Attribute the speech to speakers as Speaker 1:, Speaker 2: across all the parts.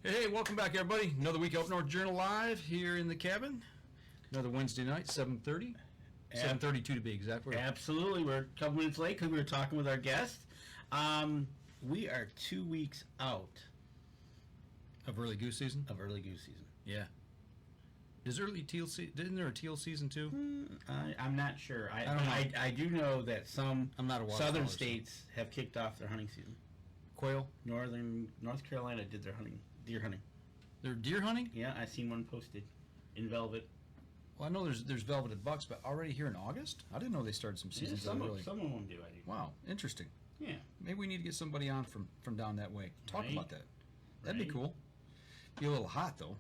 Speaker 1: Hey, welcome back, everybody. Another week Up North Journal live here in the cabin. Another Wednesday night, 7:30. 7:32 to be exact.
Speaker 2: Absolutely. We're a couple minutes late because we were talking with our guest. We are 2 weeks out
Speaker 1: of early goose season?
Speaker 2: Yeah.
Speaker 1: Is early teal season? Isn't there a teal season too?
Speaker 2: I'm not sure.
Speaker 1: I don't know.
Speaker 2: I do know that some
Speaker 1: I'm not a
Speaker 2: southern states have kicked off their hunting season.
Speaker 1: Quail?
Speaker 2: North Carolina did their deer hunting.
Speaker 1: They're deer hunting?
Speaker 2: Yeah, I seen one posted in velvet.
Speaker 1: Well, I know there's velveted bucks, but already here in August? I didn't know they started some seasons.
Speaker 2: Yeah, some of them do, I do.
Speaker 1: Wow, interesting.
Speaker 2: Yeah.
Speaker 1: Maybe we need to get somebody on from down that way. Talk
Speaker 2: Right.
Speaker 1: about that. That'd be cool. Be a little hot, though.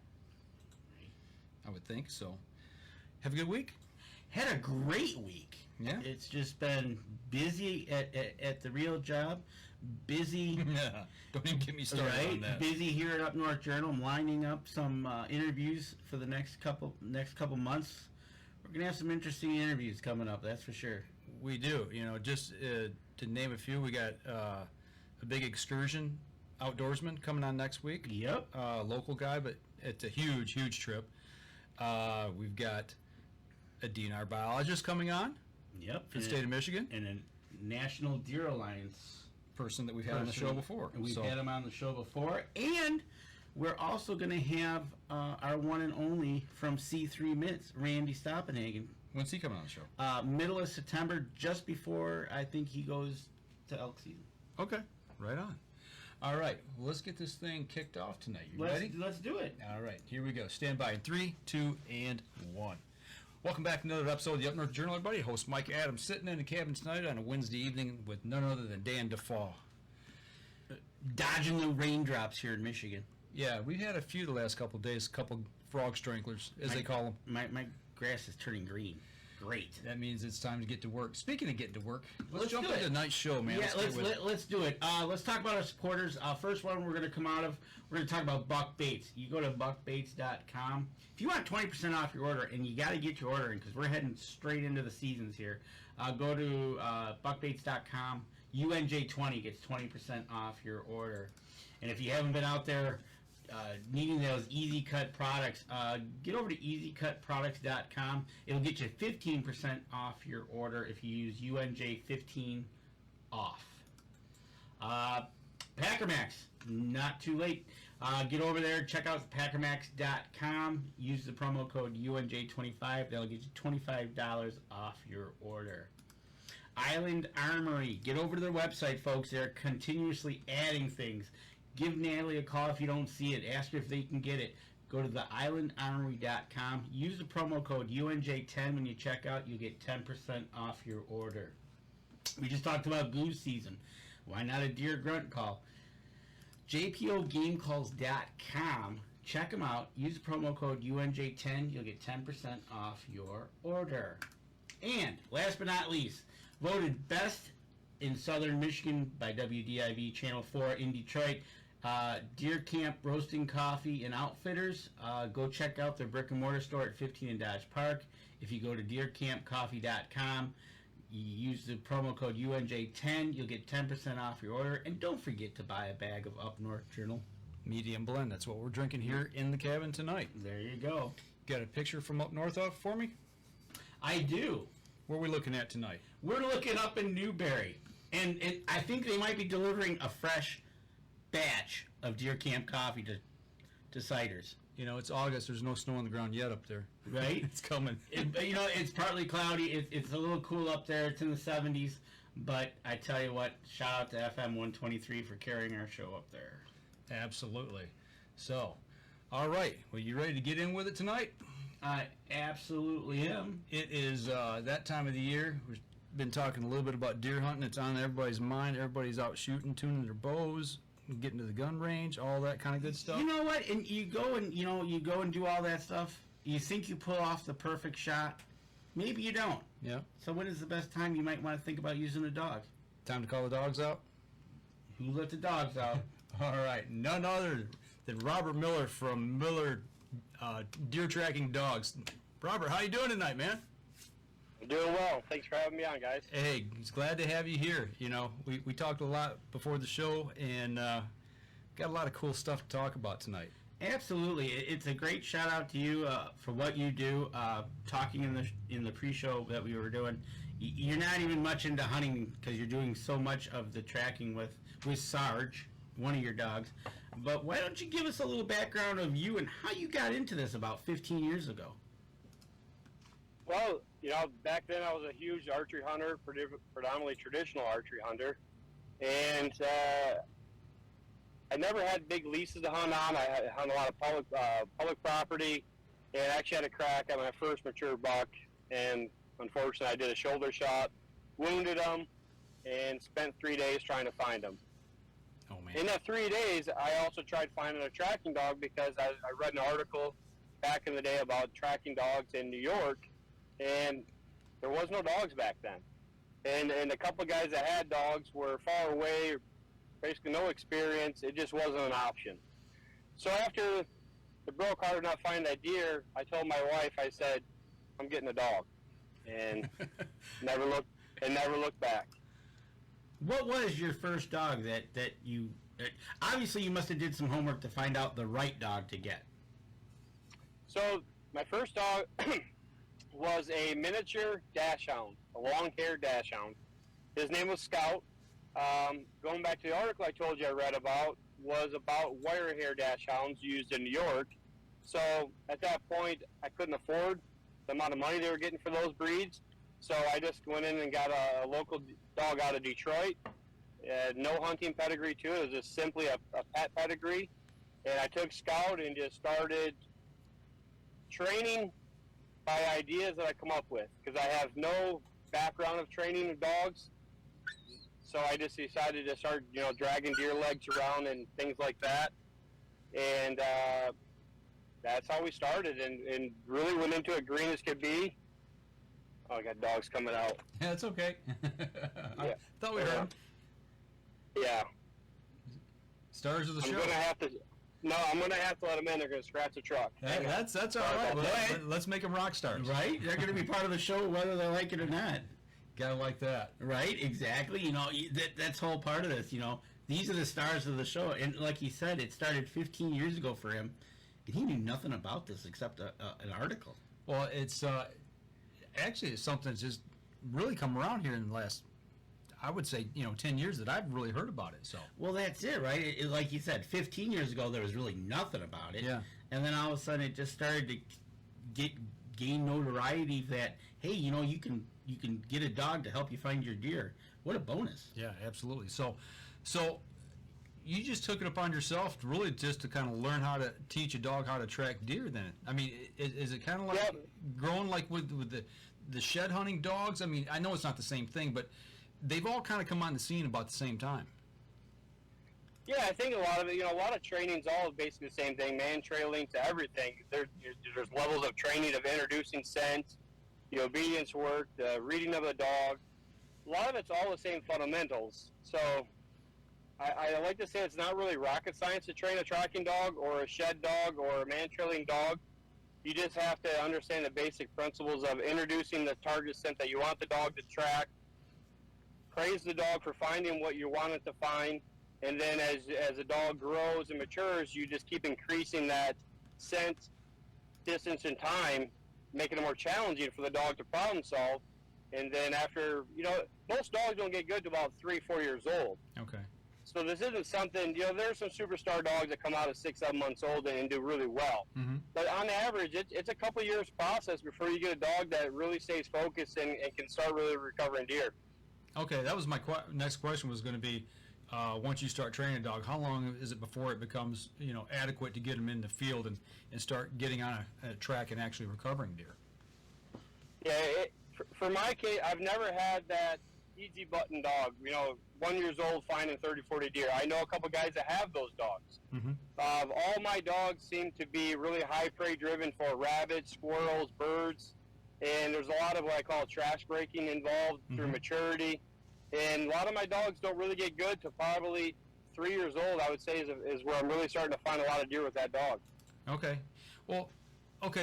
Speaker 2: Right.
Speaker 1: I would think so. Have a good week?
Speaker 2: Had a great week.
Speaker 1: Yeah.
Speaker 2: It's just been busy at the real job. Busy.
Speaker 1: Yeah. Don't even get me started on that.
Speaker 2: Busy here at Up North Journal. I'm lining up some interviews for the next couple months. We're gonna have some interesting interviews coming up. That's for sure.
Speaker 1: We do. You know, just to name a few, we got a big excursion outdoorsman coming on next week.
Speaker 2: Yep.
Speaker 1: Local guy, but it's a huge trip. We've got a DNR biologist coming on.
Speaker 2: Yep.
Speaker 1: For the state of Michigan.
Speaker 2: And a National Deer Alliance
Speaker 1: person that we've had on the show before.
Speaker 2: And we've had him on the show before. And we're also going to have our one and only from C3 Mints, Randy Stoppenhagen.
Speaker 1: When's he coming on the show?
Speaker 2: Middle of September, just before I think he goes to elk season.
Speaker 1: Okay. Right on. All right. Well, let's get this thing kicked off tonight. You ready?
Speaker 2: Let's do it.
Speaker 1: All right. Here we go. Stand by in 3, 2, and 1. Welcome back to another episode of the Up North Journal, everybody. Host Mike Adams sitting in the cabin tonight on a Wednesday evening with none other than Dan Defoe.
Speaker 2: Dodging the raindrops here in Michigan.
Speaker 1: Yeah, we've had a few the last couple of days, a couple frog stranglers, as they call them.
Speaker 2: My grass is turning green. Great.
Speaker 1: That means it's time to get to work. Speaking of getting to work, let's jump
Speaker 2: do
Speaker 1: into
Speaker 2: it.
Speaker 1: tonight's show, man.
Speaker 2: Yeah, let's do it. Let's talk about our supporters. First one we're going to come out of, we're going to talk about Buck Baits. You go to buckbaits.com. If you want 20% off your order, and you got to get your order in because we're heading straight into the seasons here, go to buckbaits.com. UNJ20 gets 20% off your order. And if you haven't been out there needing those Easy Cut products, get over to easycutproducts.com. It'll get you 15% off your order if you use UNJ15 off. Packermax, not too late. Get over there, check out packermax.com. Use the promo code UNJ25. That'll get you $25 off your order. Island Armory. Get over to their website, folks. They're continuously adding things. Give Natalie a call if you don't see it. Ask her if they can get it. Go to theislandarmory.com. Use the promo code UNJ10 when you check out. You'll get 10% off your order. We just talked about goose season. Why not a deer grunt call? JPOGameCalls.com. Check them out. Use the promo code UNJ10. You'll get 10% off your order. And last but not least, voted best in Southern Michigan by WDIV Channel 4 in Detroit, Deer Camp Roasting Coffee and Outfitters. Go check out their brick and mortar store at 15 and Dodge Park. If you go to deercampcoffee.com, you use the promo code UNJ10, you'll get 10% off your order. And don't forget to buy a bag of Up North Journal
Speaker 1: Medium blend. That's what we're drinking here in the cabin tonight.
Speaker 2: There you go.
Speaker 1: Got a picture from up north up for me?
Speaker 2: I do.
Speaker 1: What are we looking at tonight?
Speaker 2: We're looking up in Newberry. And I think they might be delivering a fresh batch of Deer Camp coffee to ciders.
Speaker 1: You know, it's August. There's no snow on the ground yet up there.
Speaker 2: Right?
Speaker 1: It's coming.
Speaker 2: It's partly cloudy. It's a little cool up there. It's in the 70s. But I tell you what, shout out to FM 123 for carrying our show up there.
Speaker 1: Absolutely. So, all right. Well, you ready to get in with it tonight?
Speaker 2: I absolutely am.
Speaker 1: It is that time of the year. We've been talking a little bit about deer hunting. It's on everybody's mind. Everybody's out shooting, tuning their bows, getting to the gun range, all that kind of good stuff.
Speaker 2: You know what? And you go and do all that stuff. You think you pull off the perfect shot. Maybe you don't.
Speaker 1: Yeah.
Speaker 2: So when is the best time you might want to think about using a dog?
Speaker 1: Time to call the dogs out?
Speaker 2: Who let the dogs out?
Speaker 1: All right. None other than Robert Miller from Miller Deer Tracking Dogs. Robert, how you doing tonight, man?
Speaker 3: I'm doing well. Thanks for having me on, guys.
Speaker 1: Hey, it's glad to have you here. You know, we talked a lot before the show and kind got a lot of cool stuff to talk about tonight.
Speaker 2: Absolutely, it's a great shout out to you for what you do. Talking in the pre-show that we were doing, you're not even much into hunting because you're doing so much of the tracking with Sarge, one of your dogs. But why don't you give us a little background of you and how you got into this about 15 years ago?
Speaker 3: Well, back then I was a huge archery hunter, predominantly traditional archery hunter, and I never had big leases to hunt on. I hunt a lot of public property, and actually had a crack at my first mature buck, and unfortunately I did a shoulder shot, wounded him, and spent 3 days trying to find him.
Speaker 1: Oh, man.
Speaker 3: In that 3 days, I also tried finding a tracking dog because I read an article back in the day about tracking dogs in New York, and there was no dogs back then. And a couple of guys that had dogs were far away, basically no experience. It just wasn't an option. So after the broke heart of not finding that deer, I told my wife, I said, I'm getting a dog. And never looked back.
Speaker 2: What was your first dog that you... obviously, you must have did some homework to find out the right dog to get.
Speaker 3: So my first dog was a miniature dachshund, a long-haired dachshund. His name was Scout. Going back to the article I told you I read about, was about wire hair dachshunds used in New York. So at that point, I couldn't afford the amount of money they were getting for those breeds. So I just went in and got a local dog out of Detroit. No hunting pedigree to it. It was just simply a pet pedigree. And I took Scout and just started training by ideas that I come up with, because I have no background of training of dogs. So I just decided to start, dragging deer legs around and things like that. And that's how we started, and really went into it green as could be. Oh, I got dogs coming out.
Speaker 1: Yeah, it's okay. I thought we heard them.
Speaker 3: Yeah.
Speaker 1: Stars of the show.
Speaker 3: I'm gonna have to let them in. They're gonna scratch the truck.
Speaker 1: That's all right. Let's make them rock stars.
Speaker 2: Right? They're going to be part of the show whether they like it or not.
Speaker 1: Gotta like that.
Speaker 2: Right? Exactly. That's whole part of this. These are the stars of the show. And like he said, it started 15 years ago for him, and he knew nothing about this except an article.
Speaker 1: Well, it's actually it's something that's just really come around here in the last, I would say, 10 years that I've really heard about it. So.
Speaker 2: Well, that's it, right? Like you said, 15 years ago there was really nothing about it.
Speaker 1: Yeah.
Speaker 2: And then all of a sudden it just started to gain notoriety that, hey, you can get a dog to help you find your deer. What a bonus.
Speaker 1: Yeah, absolutely. So you just took it upon yourself really just to kind of learn how to teach a dog how to track deer then. I mean, is it kind of like growing like with the shed hunting dogs? I mean, I know it's not the same thing, but they've all kind of come on the scene about the same time.
Speaker 3: Yeah, I think a lot of it, a lot of training's all basically the same thing, man trailing to everything. There's levels of training of introducing scent, the obedience work, the reading of a dog. A lot of it's all the same fundamentals. So I like to say it's not really rocket science to train a tracking dog or a shed dog or a man-trailing dog. You just have to understand the basic principles of introducing the target scent that you want the dog to track, praise the dog for finding what you want it to find, and then as the dog grows and matures, you just keep increasing that scent, distance, and time, making it more challenging for the dog to problem solve. And then after, most dogs don't get good to about 3-4 years old.
Speaker 1: Okay.
Speaker 3: So this isn't something, there are some superstar dogs that come out at 6-7 months old and do really well.
Speaker 1: Mm-hmm.
Speaker 3: But on average, it's a couple years process before you get a dog that really stays focused and can start really recovering deer.
Speaker 1: Okay, that was my next question was going to be, once you start training a dog, how long is it before it becomes, adequate to get them in the field and start getting on a track and actually recovering deer?
Speaker 3: Yeah, for my case, I've never had that easy button dog, 1 year old finding 30, 40 deer. I know a couple guys that have those dogs.
Speaker 1: Mm-hmm.
Speaker 3: All my dogs seem to be really high prey driven for rabbits, squirrels, birds, and there's a lot of what I call trash breaking involved through maturity. And a lot of my dogs don't really get good to probably 3 years old, I would say, is where I'm really starting to find a lot of deer with that dog.
Speaker 1: Okay. Well,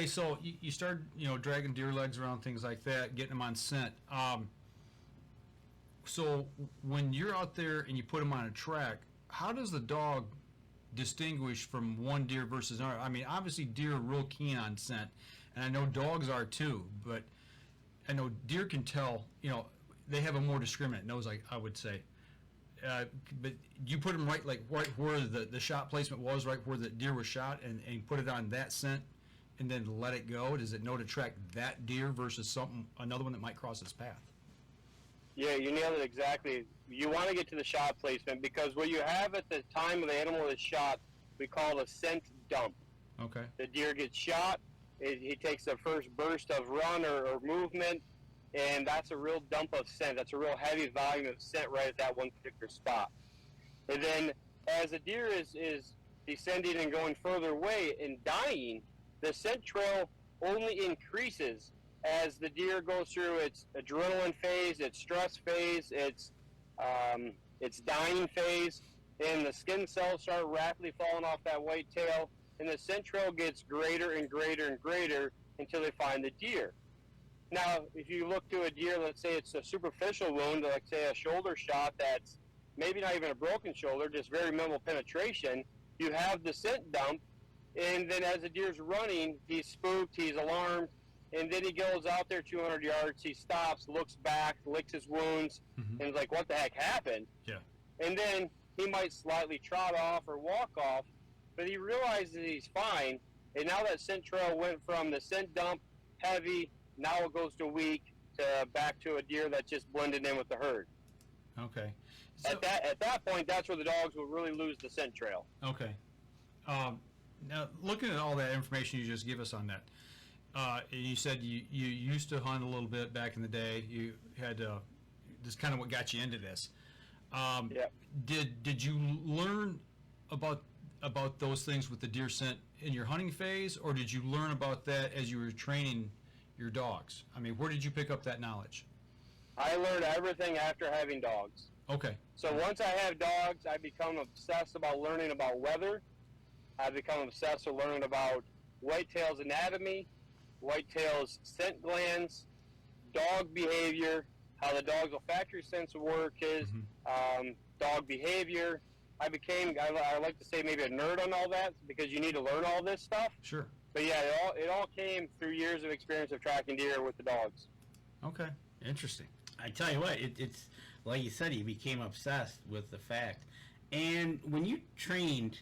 Speaker 1: so you start, dragging deer legs around, things like that, getting them on scent. So when you're out there and you put them on a track, how does the dog distinguish from one deer versus another? I mean, obviously deer are real keen on scent, and I know dogs are too, but I know deer can tell, you know, they have a more discriminate nose, I would say. But you put them right where the shot placement was, right where the deer was shot, and put it on that scent, and then let it go. Does it know to track that deer versus another one that might cross its path?
Speaker 3: Yeah, you nailed it exactly. You want to get to the shot placement because what you have at the time of the animal is shot, we call it a scent dump.
Speaker 1: Okay.
Speaker 3: The deer gets shot, he takes the first burst of run or movement, and that's a real dump of scent. That's a real heavy volume of scent right at that one particular spot. And then as the deer is descending and going further away and dying, the scent trail only increases as the deer goes through its adrenaline phase, its stress phase, its dying phase, and the skin cells start rapidly falling off that white tail, and the scent trail gets greater and greater and greater until they find the deer. Now, if you look to a deer, let's say it's a superficial wound, like say a shoulder shot that's maybe not even a broken shoulder, just very minimal penetration, you have the scent dump, and then as the deer's running, he's spooked, he's alarmed, and then he goes out there 200 yards, he stops, looks back, licks his wounds, and is like, what the heck happened?
Speaker 1: Yeah.
Speaker 3: And then he might slightly trot off or walk off, but he realizes he's fine, and now that scent trail went from the scent dump, heavy, now it goes to weak, to back to a deer that just blended in with the herd.
Speaker 1: Okay. So,
Speaker 3: At that point, that's where the dogs will really lose the scent trail.
Speaker 1: okay. Now, looking at all that information you just give us on that, you said you used to hunt a little bit back in the day. You had this is kind of what got you into this.
Speaker 3: Yep.
Speaker 1: Did you learn about those things with the deer scent in your hunting phase, or did you learn about that as you were training your dogs? I mean, where did you pick up that knowledge?
Speaker 3: I learned everything after having dogs.
Speaker 1: Okay.
Speaker 3: So once I have dogs, I become obsessed about learning about weather. I become obsessed with learning about whitetail's anatomy, whitetail's scent glands, dog behavior, how the dog's olfactory sense of work is, dog behavior. I like to say maybe a nerd on all that because you need to learn all this stuff.
Speaker 1: Sure.
Speaker 3: But yeah, it all came through years of experience of tracking deer with the dogs.
Speaker 1: Okay. Interesting.
Speaker 2: I tell you what, it's like you said, he became obsessed with the fact. And when you trained,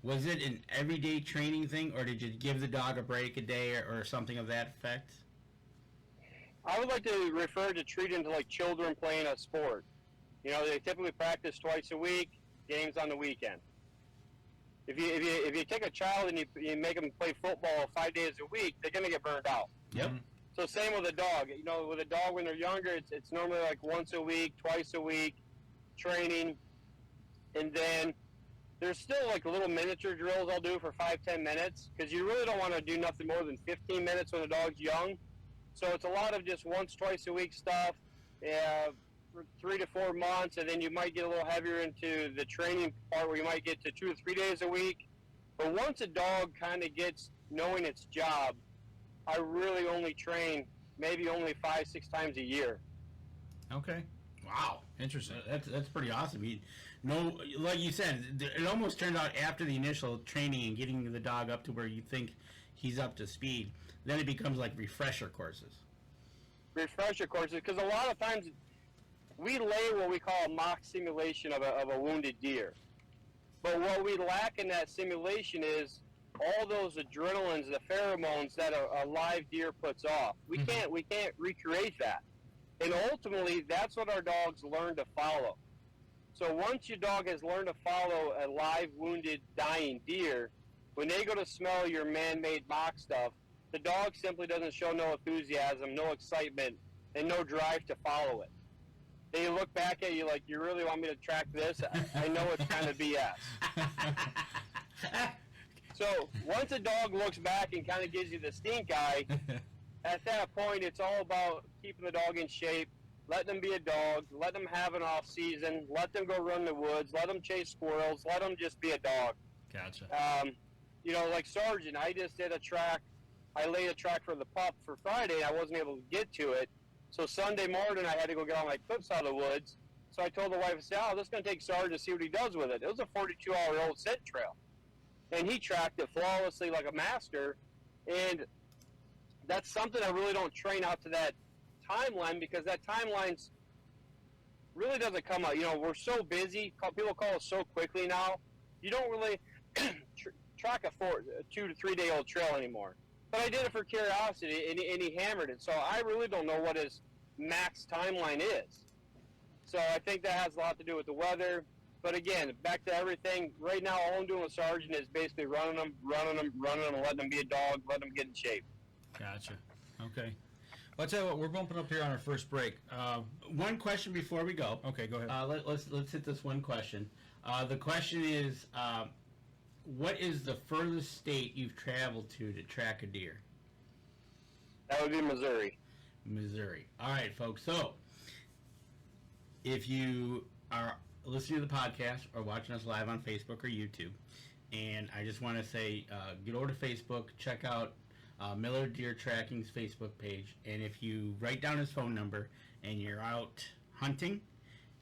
Speaker 2: was it an everyday training thing, or did you give the dog a break a day or something of that effect?
Speaker 3: I would like to refer to treating to like children playing a sport. You know, they typically practice twice a week, games on the weekend. If you take a child and you make them play football 5 days a week, they're going to get burned out.
Speaker 2: Yep.
Speaker 3: So same with a dog. You know, with a dog when they're younger, it's normally like once a week, twice a week, training. And then there's still like little miniature drills I'll do for 5-10 minutes because you really don't want to do nothing more than 15 minutes when the dog's young. So it's a lot of just once, twice a week stuff for 3 to 4 months, and then you might get a little heavier into the training part where you might get to 2 to 3 days a week. But once a dog kind of gets knowing its job, I really only train maybe only 5-6 times a year.
Speaker 1: Okay.
Speaker 2: Wow.
Speaker 1: Interesting.
Speaker 2: That's pretty awesome. Like you said, it almost turned out after the initial training and getting the dog up to where you think he's up to speed, then it becomes like refresher courses.
Speaker 3: Refresher courses, because a lot of times we lay what we call a mock simulation of a wounded deer. But what we lack in that simulation is all those adrenalines, the pheromones that a live deer puts off. We can't recreate that. And ultimately, that's what our dogs learn to follow. So once your dog has learned to follow a live, wounded, dying deer, when they go to smell your man-made mock stuff, the dog simply doesn't show no enthusiasm, no excitement, and no drive to follow it. They look back at you like, you really want me to track this? I know it's kind of BS. So once a dog looks back and kind of gives you the stink eye, at that point it's all about keeping the dog in shape, letting them be a dog, let them have an off season, let them go run the woods, let them chase squirrels, let them just be a dog.
Speaker 1: Gotcha.
Speaker 3: You know, like Sergeant, I just did a track. I laid a track for the pup for Friday. I wasn't able to get to it. So Sunday morning I had to go get all my clips out of the woods. So I told the wife, I said, this is going to take Sergeant to see what he does with it. It was a 42-hour-old scent trail. and he tracked it flawlessly like a master. And that's something I really don't train out to that timeline, because that timeline's really doesn't come out. You know, we're so busy. People call us so quickly now. You don't really track a 2 to 3 day old trail anymore. But I did it for curiosity, and he hammered it. So I really don't know what his max timeline is. So I think that has a lot to do with the weather. But again, back to everything. Right now, all I'm doing with Sergeant is basically running them, and letting them be a dog, letting them get in shape.
Speaker 1: Gotcha. Okay. Well, I'll tell you what, we're bumping up here on our first break.
Speaker 2: One question before we go.
Speaker 1: Okay, go ahead.
Speaker 2: Let's hit this one question. The question is, what is the furthest state you've traveled to track a deer?
Speaker 3: That would be Missouri.
Speaker 2: Missouri. All right, folks. So, if you are listening to the podcast or watching us live on Facebook or YouTube, and I just want to say, get over to Facebook, check out Miller Deer Tracking's Facebook page, and if you write down his phone number and you're out hunting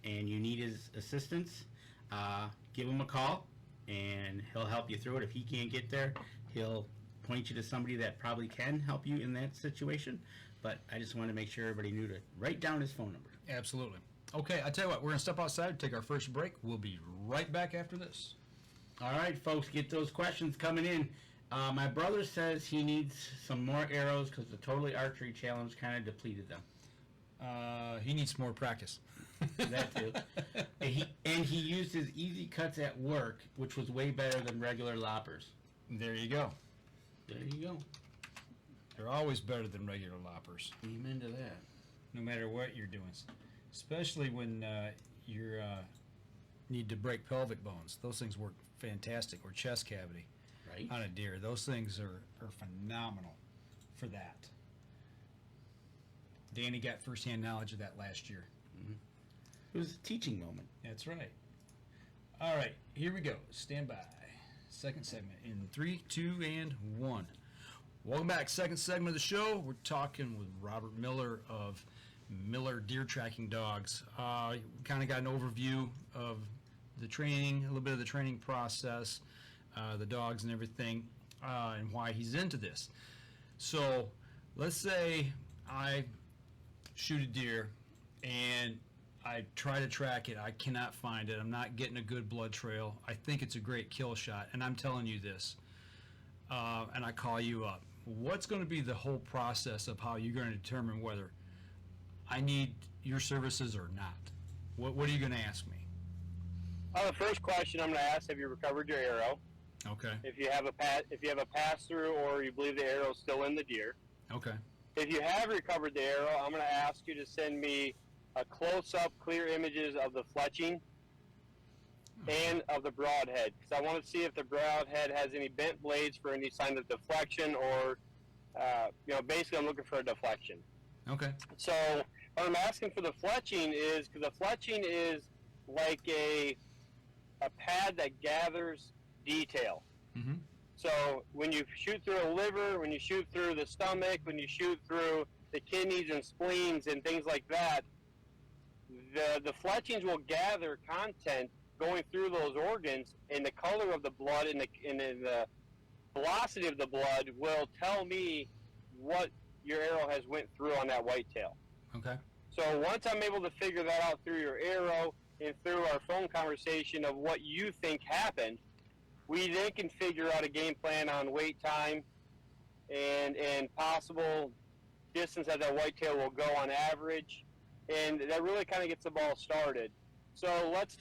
Speaker 2: and you need his assistance, give him a call and he'll help you through it. If he can't get there, he'll point you to somebody that probably can help you in that situation. But I just want to make sure everybody knew to write down his phone number.
Speaker 1: Absolutely. Okay, I tell you what, we're going to step outside, take our first break. We'll be right back after this.
Speaker 2: All right, folks, get those questions coming in. My brother says he needs some more arrows because the Totally Archery Challenge kind of depleted them.
Speaker 1: He needs more practice.
Speaker 2: That too. And he used his easy cuts at work, which was way better than regular loppers.
Speaker 1: There you go.
Speaker 2: There you go.
Speaker 1: They're always better than regular loppers.
Speaker 2: Amen to that.
Speaker 1: No matter what you're doing. Especially when you need to break pelvic bones. Those things work fantastic. Or chest cavity.
Speaker 2: Right.
Speaker 1: On a deer. Those things are phenomenal for that. Danny got firsthand knowledge of that last year.
Speaker 2: Mm-hmm. It was a teaching moment.
Speaker 1: That's right. All right, here we go. Stand by. Second segment in 3, 2, and 1. Welcome back. Second segment of the show. We're talking with Robert Miller of Miller Deer Tracking Dogs. Kind of got an overview of the training, a little bit of the training process, the dogs and everything, and why he's into this. So let's say I shoot a deer and I try to track it. I cannot find it. I'm not getting a good blood trail. I think it's a great kill shot, and I'm telling you this. And I call you up. What's going to be the whole process of how you're going to determine whether I need your services or not? What are you going to ask me?
Speaker 3: The first question I'm going to ask: have you recovered your arrow?
Speaker 1: Okay.
Speaker 3: If you have a pass through, or you believe the arrow is still in the deer.
Speaker 1: Okay.
Speaker 3: If you have recovered the arrow, I'm going to ask you to send me a close-up, clear images of the fletching and of the broadhead, because I want to see if the broadhead has any bent blades for any sign of deflection, or basically I'm looking for a deflection.
Speaker 1: Okay.
Speaker 3: So what I'm asking for the fletching is, because the fletching is like a pad that gathers detail.
Speaker 1: Mm-hmm.
Speaker 3: So when you shoot through a liver, when you shoot through the stomach, when you shoot through the kidneys and spleens and things like that, the fletchings will gather content going through those organs, and the color of the blood and the velocity of the blood will tell me what your arrow has went through on that whitetail.
Speaker 1: Okay.
Speaker 3: So once I'm able to figure that out through your arrow and through our phone conversation of what you think happened, we then can figure out a game plan on wait time and possible distance that whitetail will go on average, and that really kind of gets the ball started. So let's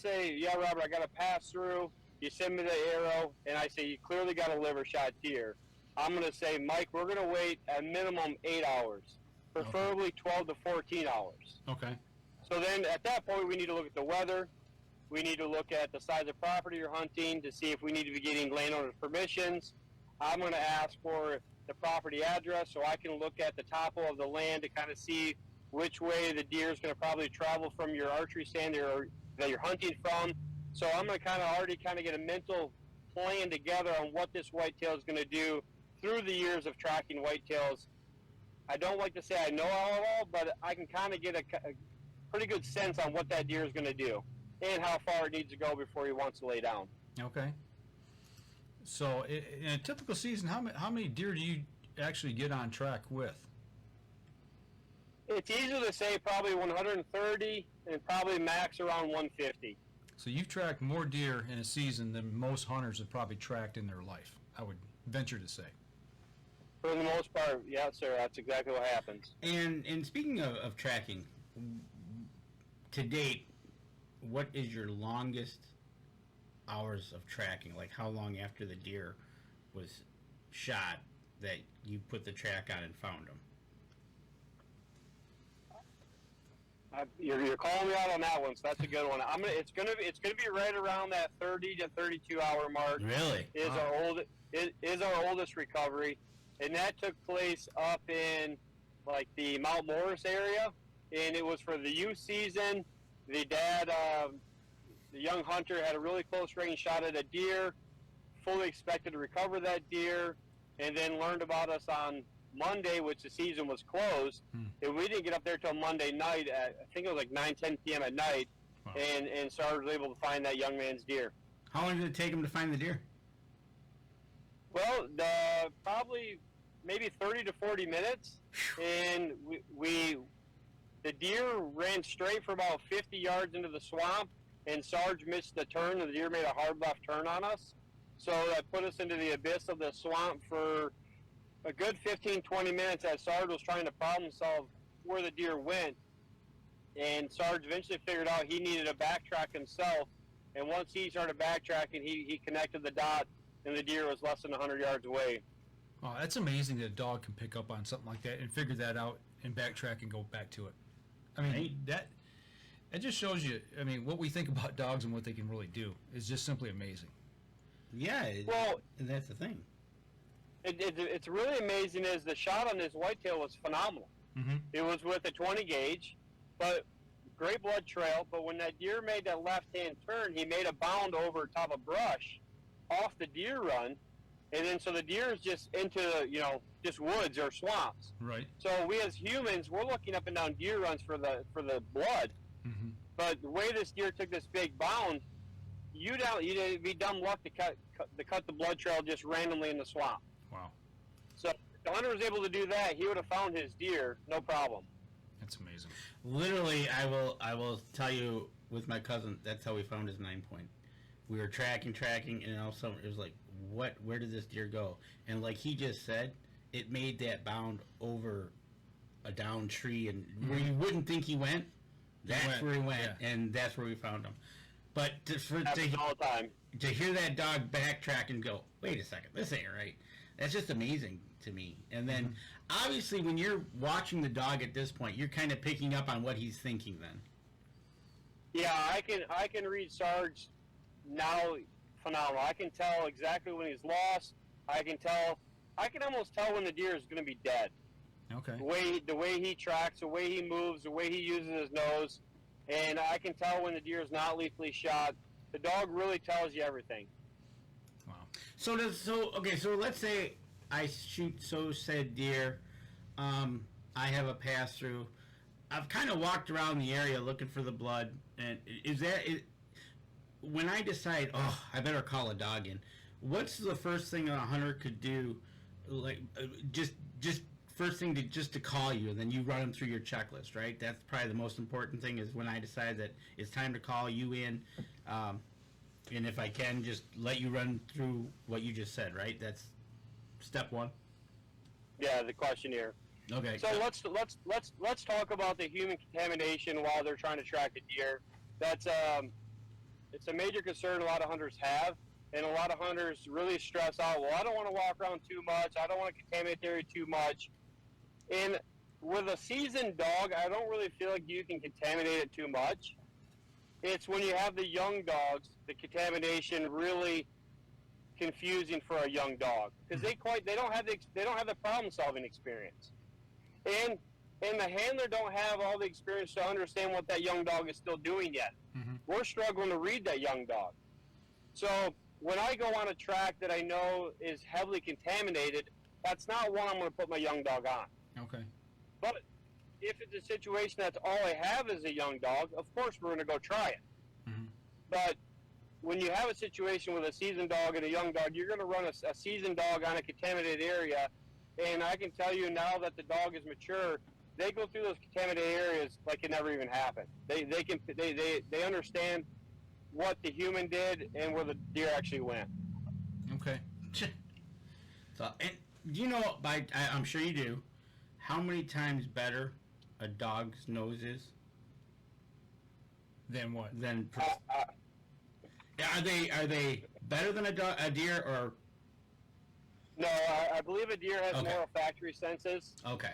Speaker 3: say, yeah, Robert, I got to pass through. You send me the arrow, and I say you clearly got a liver shot deer. I'm going to say, Mike, we're going to wait a minimum 8 hours, preferably 12 to 14 hours.
Speaker 1: Okay.
Speaker 3: So then at that point, we need to look at the weather. We need to look at the size of property you're hunting to see if we need to be getting landowners' permissions. I'm going to ask for the property address so I can look at the topo of the land to kind of see which way the deer is going to probably travel from your archery stand that you're hunting from. So I'm going to already get a mental plan together on what this whitetail is going to do through the years of tracking whitetails. I don't like to say I know all, but I can kind of get a pretty good sense on what that deer is going to do and how far it needs to go before he wants to lay down.
Speaker 1: Okay. So in a typical season, how many deer do you actually get on track with?
Speaker 3: It's easy to say probably 130 and probably max around 150.
Speaker 1: So you've tracked more deer in a season than most hunters have probably tracked in their life, I would venture to say.
Speaker 3: For the most part, yes, sir. That's exactly what happens.
Speaker 2: And speaking of tracking, to date, what is your longest hours of tracking? Like how long after the deer was shot that you put the track on and found them?
Speaker 3: You're calling me out on that one, so that's a good one. It's gonna be right around that 30 to 32 hour mark.
Speaker 2: Really?
Speaker 3: Is our oldest recovery, and that took place up in like the Mount Morris area, and it was for the youth season. The dad, the young hunter, had a really close range shot at a deer, fully expected to recover that deer, and then learned about us on Monday, which the season was closed, and we didn't get up there till Monday night at, I think it was like 9-10 p.m. at night,
Speaker 1: wow.
Speaker 3: and Sarge was able to find that young man's deer.
Speaker 2: How long did it take him to find the deer?
Speaker 3: Well, probably maybe 30 to 40 minutes, and the deer ran straight for about 50 yards into the swamp, and Sarge missed the turn, and the deer made a hard left turn on us, so that put us into the abyss of the swamp for a good 15-20 minutes as Sarge was trying to problem solve where the deer went, and Sarge eventually figured out he needed to backtrack himself, and once he started backtracking, he connected the dot, and the deer was less than 100 yards away.
Speaker 1: Oh, that's amazing that a dog can pick up on something like that and figure that out and backtrack and go back to it. I mean,
Speaker 2: Right.
Speaker 1: that just shows you, I mean, what we think about dogs and what they can really do is just simply amazing.
Speaker 2: Yeah.
Speaker 3: Well,
Speaker 2: and that's the thing.
Speaker 3: It's really amazing is the shot on this whitetail was phenomenal.
Speaker 1: Mm-hmm.
Speaker 3: It was with a 20 gauge, but great blood trail. But when that deer made that left-hand turn, he made a bound over top of brush off the deer run, and then so the deer is just into, just woods or swamps.
Speaker 1: Right.
Speaker 3: So we as humans, we're looking up and down deer runs for the blood.
Speaker 1: Mm-hmm.
Speaker 3: But the way this deer took this big bound, you'd be dumb luck to cut the blood trail just randomly in the swamp.
Speaker 1: Wow.
Speaker 3: So if the hunter was able to do that, he would have found his deer, no problem.
Speaker 1: That's amazing.
Speaker 2: Literally, I will tell you with my cousin, that's how we found his 9-point. We were tracking, and all of a sudden it was like, where did this deer go? And like he just said, it made that bound over a downed tree, and where you wouldn't think he went, that's where he went,
Speaker 1: yeah.
Speaker 2: And that's where we found him. But
Speaker 3: Happens all the time.
Speaker 2: to hear that dog backtrack and go, wait a second, this ain't right. That's just amazing to me. And then, obviously, when you're watching the dog at this point, you're kind of picking up on what he's thinking then.
Speaker 3: Yeah, I can read Sarge now phenomenal. I can tell exactly when he's lost. I can almost tell when the deer is going to be dead.
Speaker 1: Okay.
Speaker 3: The way he tracks, the way he moves, the way he uses his nose, and I can tell when the deer is not lethally shot. The dog really tells you everything.
Speaker 1: Wow.
Speaker 2: So let's say I shoot said deer. I have a pass through. I've kind of walked around the area looking for the blood, and when I decide, I better call a dog in. What's the first thing a hunter could do? Like just first thing to call you, and then you run them through your checklist, right? That's probably the most important thing is when I decide that it's time to call you in. And if I can, just let you run through what you just said, right? That's step one.
Speaker 3: Yeah, the questionnaire.
Speaker 2: Okay.
Speaker 3: So let's talk about the human contamination while they're trying to track a deer. That's it's a major concern a lot of hunters have, and a lot of hunters really stress out. Well, I don't want to walk around too much. I don't want to contaminate the area too much. And with a seasoned dog, I don't really feel like you can contaminate it too much. It's when you have the young dogs, the contamination really confusing for a young dog because they don't have the problem solving experience, and the handler don't have all the experience to understand what that young dog is still doing yet.
Speaker 1: Mm-hmm.
Speaker 3: We're struggling to read that young dog. So when I go on a track that I know is heavily contaminated, that's not one I'm going to put my young dog on.
Speaker 1: Okay.
Speaker 3: But if it's a situation that's all I have is a young dog, of course we're going to go try it.
Speaker 1: Mm-hmm.
Speaker 3: But when you have a situation with a seasoned dog and a young dog, you're going to run a seasoned dog on a contaminated area. And I can tell you now that the dog is mature, they go through those contaminated areas like it never even happened. They understand what the human did and where the deer actually went.
Speaker 1: Okay.
Speaker 2: So, and you know, I'm sure you do, how many times better a dog's nose is
Speaker 1: Then what?
Speaker 2: than are they better than a deer or?
Speaker 3: No, I believe a deer has
Speaker 2: Okay.
Speaker 3: more olfactory senses,
Speaker 2: Okay.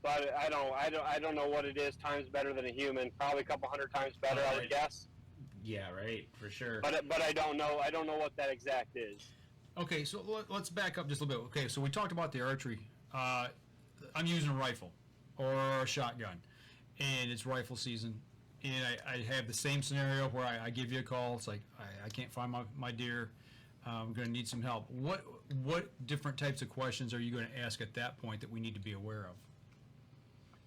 Speaker 3: but I don't know what it is times better than a human. Probably a couple hundred times better, I would guess.
Speaker 2: Yeah, right, for sure.
Speaker 3: But I don't know. I don't know what that exact is.
Speaker 1: Okay, so let's back up just a little bit. Okay, so we talked about the archery. I'm using a rifle or a shotgun, and it's rifle season. And I have the same scenario where I give you a call. It's like, I can't find my deer. I'm going to need some help. What different types of questions are you going to ask at that point that we need to be aware of?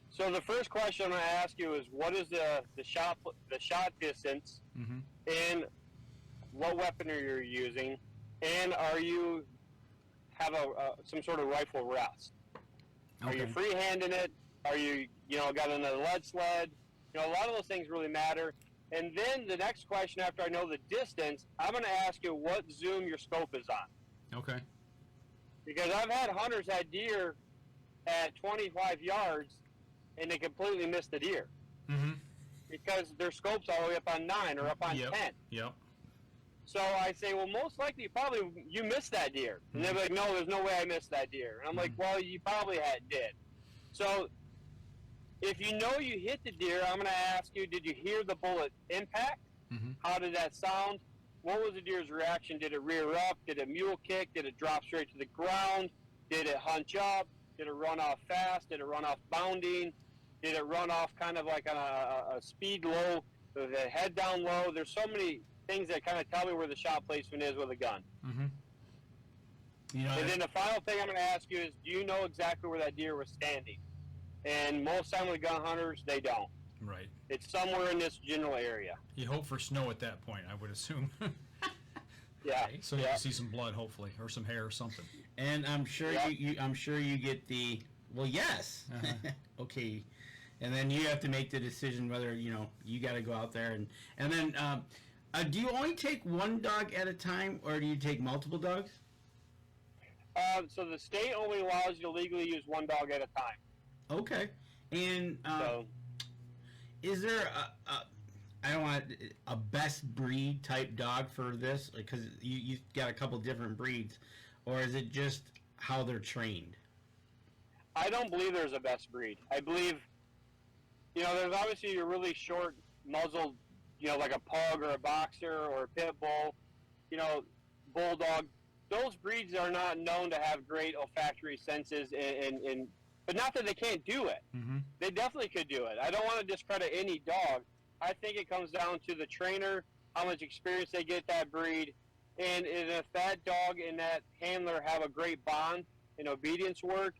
Speaker 3: So the first question I'm going to ask you is, what is the shot distance,
Speaker 1: Mm-hmm.
Speaker 3: and what weapon are you using, and are you have some sort of rifle rest? Are you free-handing it? Are you got another lead sled? A lot of those things really matter. And then the next question, after I know the distance, I'm going to ask you what zoom your scope is on.
Speaker 1: Okay.
Speaker 3: Because I've had hunters had deer at 25 yards, and they completely missed the deer.
Speaker 1: Mm-hmm.
Speaker 3: Because their scope's all the way up on 9 or up on 10.
Speaker 1: Yep.
Speaker 3: So I say, well, most likely you missed that deer. And they're like, no, there's no way I missed that deer. And I'm like, well, you probably did. So if you know you hit the deer, I'm going to ask you, did you hear the bullet impact?
Speaker 1: Mm-hmm.
Speaker 3: How did that sound? What was the deer's reaction? Did it rear up? Did it mule kick? Did it drop straight to the ground? Did it hunch up? Did it run off fast? Did it run off bounding? Did it run off kind of like on a speed low, with the head down low? There's so many things that kind of tell me where the shot placement is with a gun.
Speaker 1: Mm-hmm.
Speaker 3: And then the final thing I'm going to ask you is, do you know exactly where that deer was standing? And most time with gun hunters, they don't.
Speaker 1: Right.
Speaker 3: It's somewhere in this general area.
Speaker 1: You hope for snow at that point, I would assume.
Speaker 3: Yeah.
Speaker 1: So you can see some blood, hopefully, or some hair or something.
Speaker 2: And I'm sure you get the yes.
Speaker 1: Uh-huh.
Speaker 2: Okay. And then you have to make the decision whether you got to go out there and then do you only take one dog at a time or do you take multiple dogs?
Speaker 3: So the state only allows you to legally use one dog at a time.
Speaker 2: Okay. And is there I don't want a best breed type dog for this, because you got a couple different breeds, or is it just how they're trained?
Speaker 3: I don't believe there's a best breed. I believe, there's obviously your really short muzzled, like a pug or a boxer or a pit bull, bulldog. Those breeds are not known to have great olfactory senses, but not that they can't do it.
Speaker 1: Mm-hmm.
Speaker 3: They definitely could do it. I don't want to discredit any dog. I think it comes down to the trainer, how much experience they get that breed, and if that dog and that handler have a great bond and obedience work,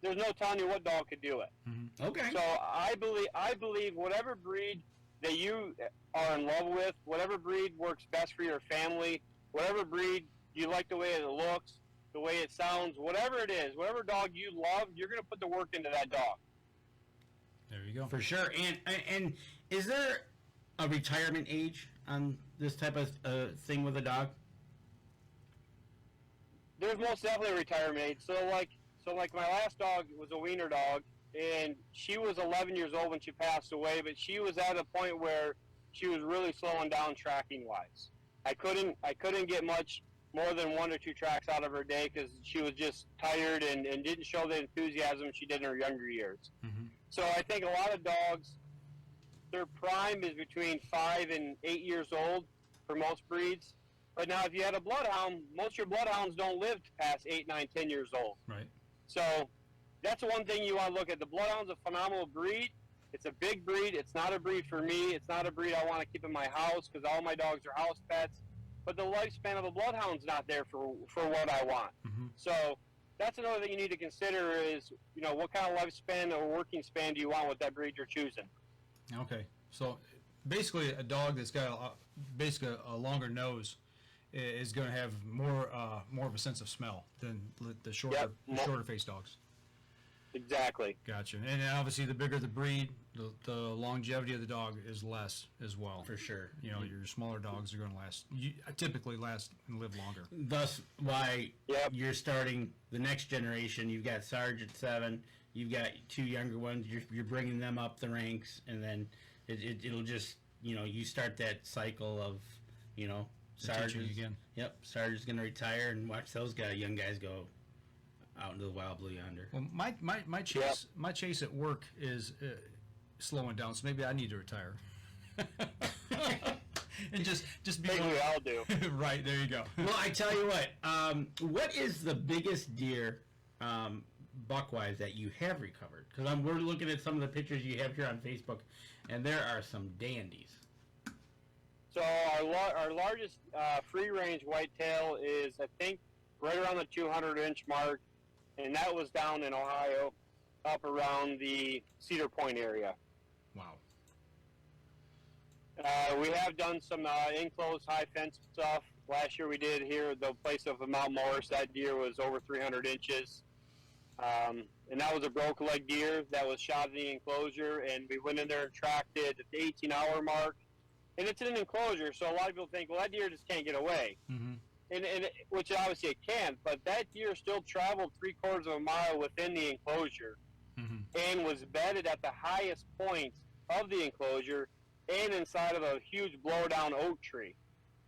Speaker 3: there's no telling you what dog could do it.
Speaker 1: Mm-hmm.
Speaker 2: Okay.
Speaker 3: So I believe whatever breed that you are in love with, whatever breed works best for your family, whatever breed you like the way it looks, the way it sounds, whatever it is, whatever dog you love, you're going to put the work into that dog.
Speaker 1: There you go.
Speaker 2: For sure. And is there a retirement age on this type of thing with a dog?
Speaker 3: There's most definitely a retirement age. So like my last dog was a wiener dog, and she was 11 years old when she passed away, but she was at a point where she was really slowing down tracking wise. I couldn't get much more than 1 or 2 tracks out of her day because she was just tired and didn't show the enthusiasm she did in her younger years.
Speaker 1: Mm-hmm.
Speaker 3: So I think a lot of dogs, their prime is between 5 and 8 years old for most breeds. But now if you had a bloodhound, most of your bloodhounds don't live past 8, 9, 10 years old.
Speaker 1: Right.
Speaker 3: So that's the one thing you want to look at. The bloodhound's a phenomenal breed. It's a big breed. It's not a breed for me. It's not a breed I want to keep in my house because all my dogs are house pets. But the lifespan of a bloodhound's not there for what I want.
Speaker 1: Mm-hmm.
Speaker 3: So that's another thing you need to consider is, what kind of lifespan or working span do you want with that breed you're choosing?
Speaker 1: Okay. So basically a dog that's got basically a longer nose is going to have more of a sense of smell than the shorter faced dogs.
Speaker 3: Exactly.
Speaker 1: Gotcha. And obviously, the bigger the breed, the longevity of the dog is less as well.
Speaker 2: For sure.
Speaker 1: You know, your smaller dogs are going to typically last and live longer.
Speaker 2: Thus, why you're starting the next generation. You've got Sarge at 7. You've got 2 younger ones. You're bringing them up the ranks, and then it'll just, you know, you start that cycle of, you know, Sarge
Speaker 1: again.
Speaker 2: Yep, Sarge is going to retire, and watch those young guys go out into the wild blue yonder.
Speaker 1: Well, my chase at work is slowing down, so maybe I need to retire. And just be.
Speaker 3: Maybe we all do.
Speaker 1: Right, there you go.
Speaker 2: Well, I tell you what is the biggest deer, Buckwives, that you have recovered? Because we're looking at some of the pictures you have here on Facebook, and there are some dandies.
Speaker 3: So our largest free-range whitetail is, I think, right around the 200-inch mark, and that was down in Ohio, up around the Cedar Point area.
Speaker 1: Wow.
Speaker 3: We have done some enclosed high fence stuff. Last year we did here the place of Mount Morris. That deer was over 300 inches. And that was a broke leg deer that was shot in the enclosure, and we went in there and tracked it at the 18-hour mark. And it's in an enclosure, so a lot of people think, well, that deer just can't get away.
Speaker 1: Mm-hmm.
Speaker 3: And which obviously it can't, but that deer still traveled 3/4 of a mile within the enclosure, and was bedded at the highest point of the enclosure and inside of a huge blow-down oak tree.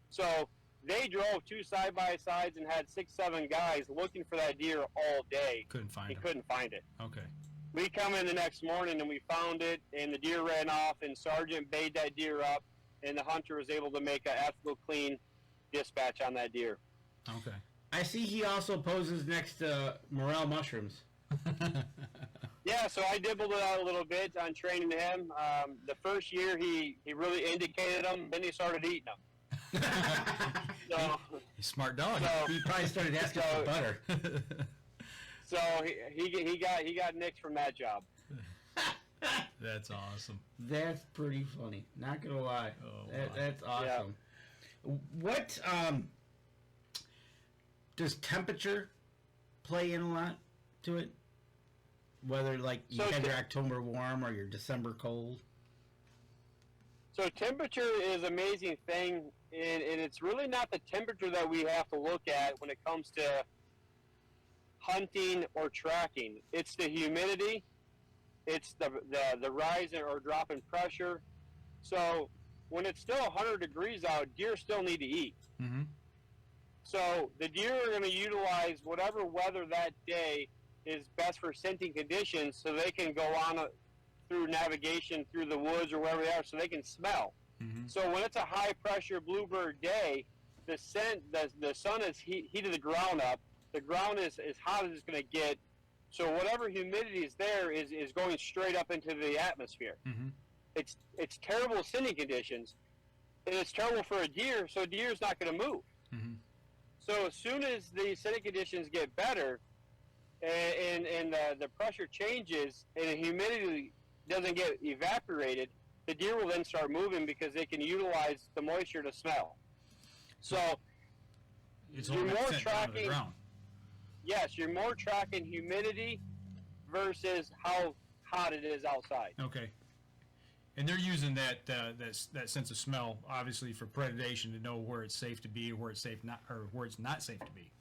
Speaker 3: So they drove 2 side-by-sides and had 6-7 guys looking for that deer all day.
Speaker 1: Couldn't find it.
Speaker 3: Couldn't find it.
Speaker 1: Okay.
Speaker 3: We come in the next morning and we found it, and the deer ran off, and Sergeant bayed that deer up, and the hunter was able to make an ethical clean dispatch on that deer.
Speaker 1: Okay.
Speaker 2: I see he also poses next to morel mushrooms.
Speaker 3: Yeah, so I dibbled it out a little bit on training him. The first year he really indicated them, then he started eating them. So,
Speaker 1: He's a smart dog.
Speaker 3: So,
Speaker 2: He probably started asking for butter.
Speaker 3: So he got nicked from that job.
Speaker 1: That's awesome.
Speaker 2: That's pretty funny. Not gonna lie.
Speaker 1: Oh,
Speaker 2: That's awesome. What does temperature play in a lot to it? Whether like you had your October warm or your December cold.
Speaker 3: So temperature is an amazing thing, and it's really not the temperature that we have to look at when it comes to hunting or tracking. It's the humidity. It's the rise or drop in pressure. So when it's still 100 degrees out, deer still need to eat.
Speaker 1: Mm-hmm.
Speaker 3: So the deer are going to utilize whatever weather that day is best for scenting conditions, so they can go on through navigation through the woods or wherever they are, so they can smell.
Speaker 1: Mm-hmm.
Speaker 3: So when it's a high pressure bluebird day, the sun has heated the ground up. The ground is as hot as it's going to get. So whatever humidity is there is going straight up into the atmosphere.
Speaker 1: Mm-hmm.
Speaker 3: It's terrible scenting conditions, and it's terrible for a deer. So a deer is not going to move.
Speaker 1: Mm-hmm.
Speaker 3: So as soon as the scenting conditions get better, and the pressure changes, and the humidity doesn't get evaporated, the deer will then start moving because they can utilize the moisture to smell. So
Speaker 1: it's
Speaker 3: you're more tracking.
Speaker 1: ground.
Speaker 3: Yes, you're more tracking humidity versus how hot it is outside.
Speaker 1: Okay. And they're using that sense of smell, obviously, for predation to know where it's safe to be, or where it's safe not, or where it's not safe to be,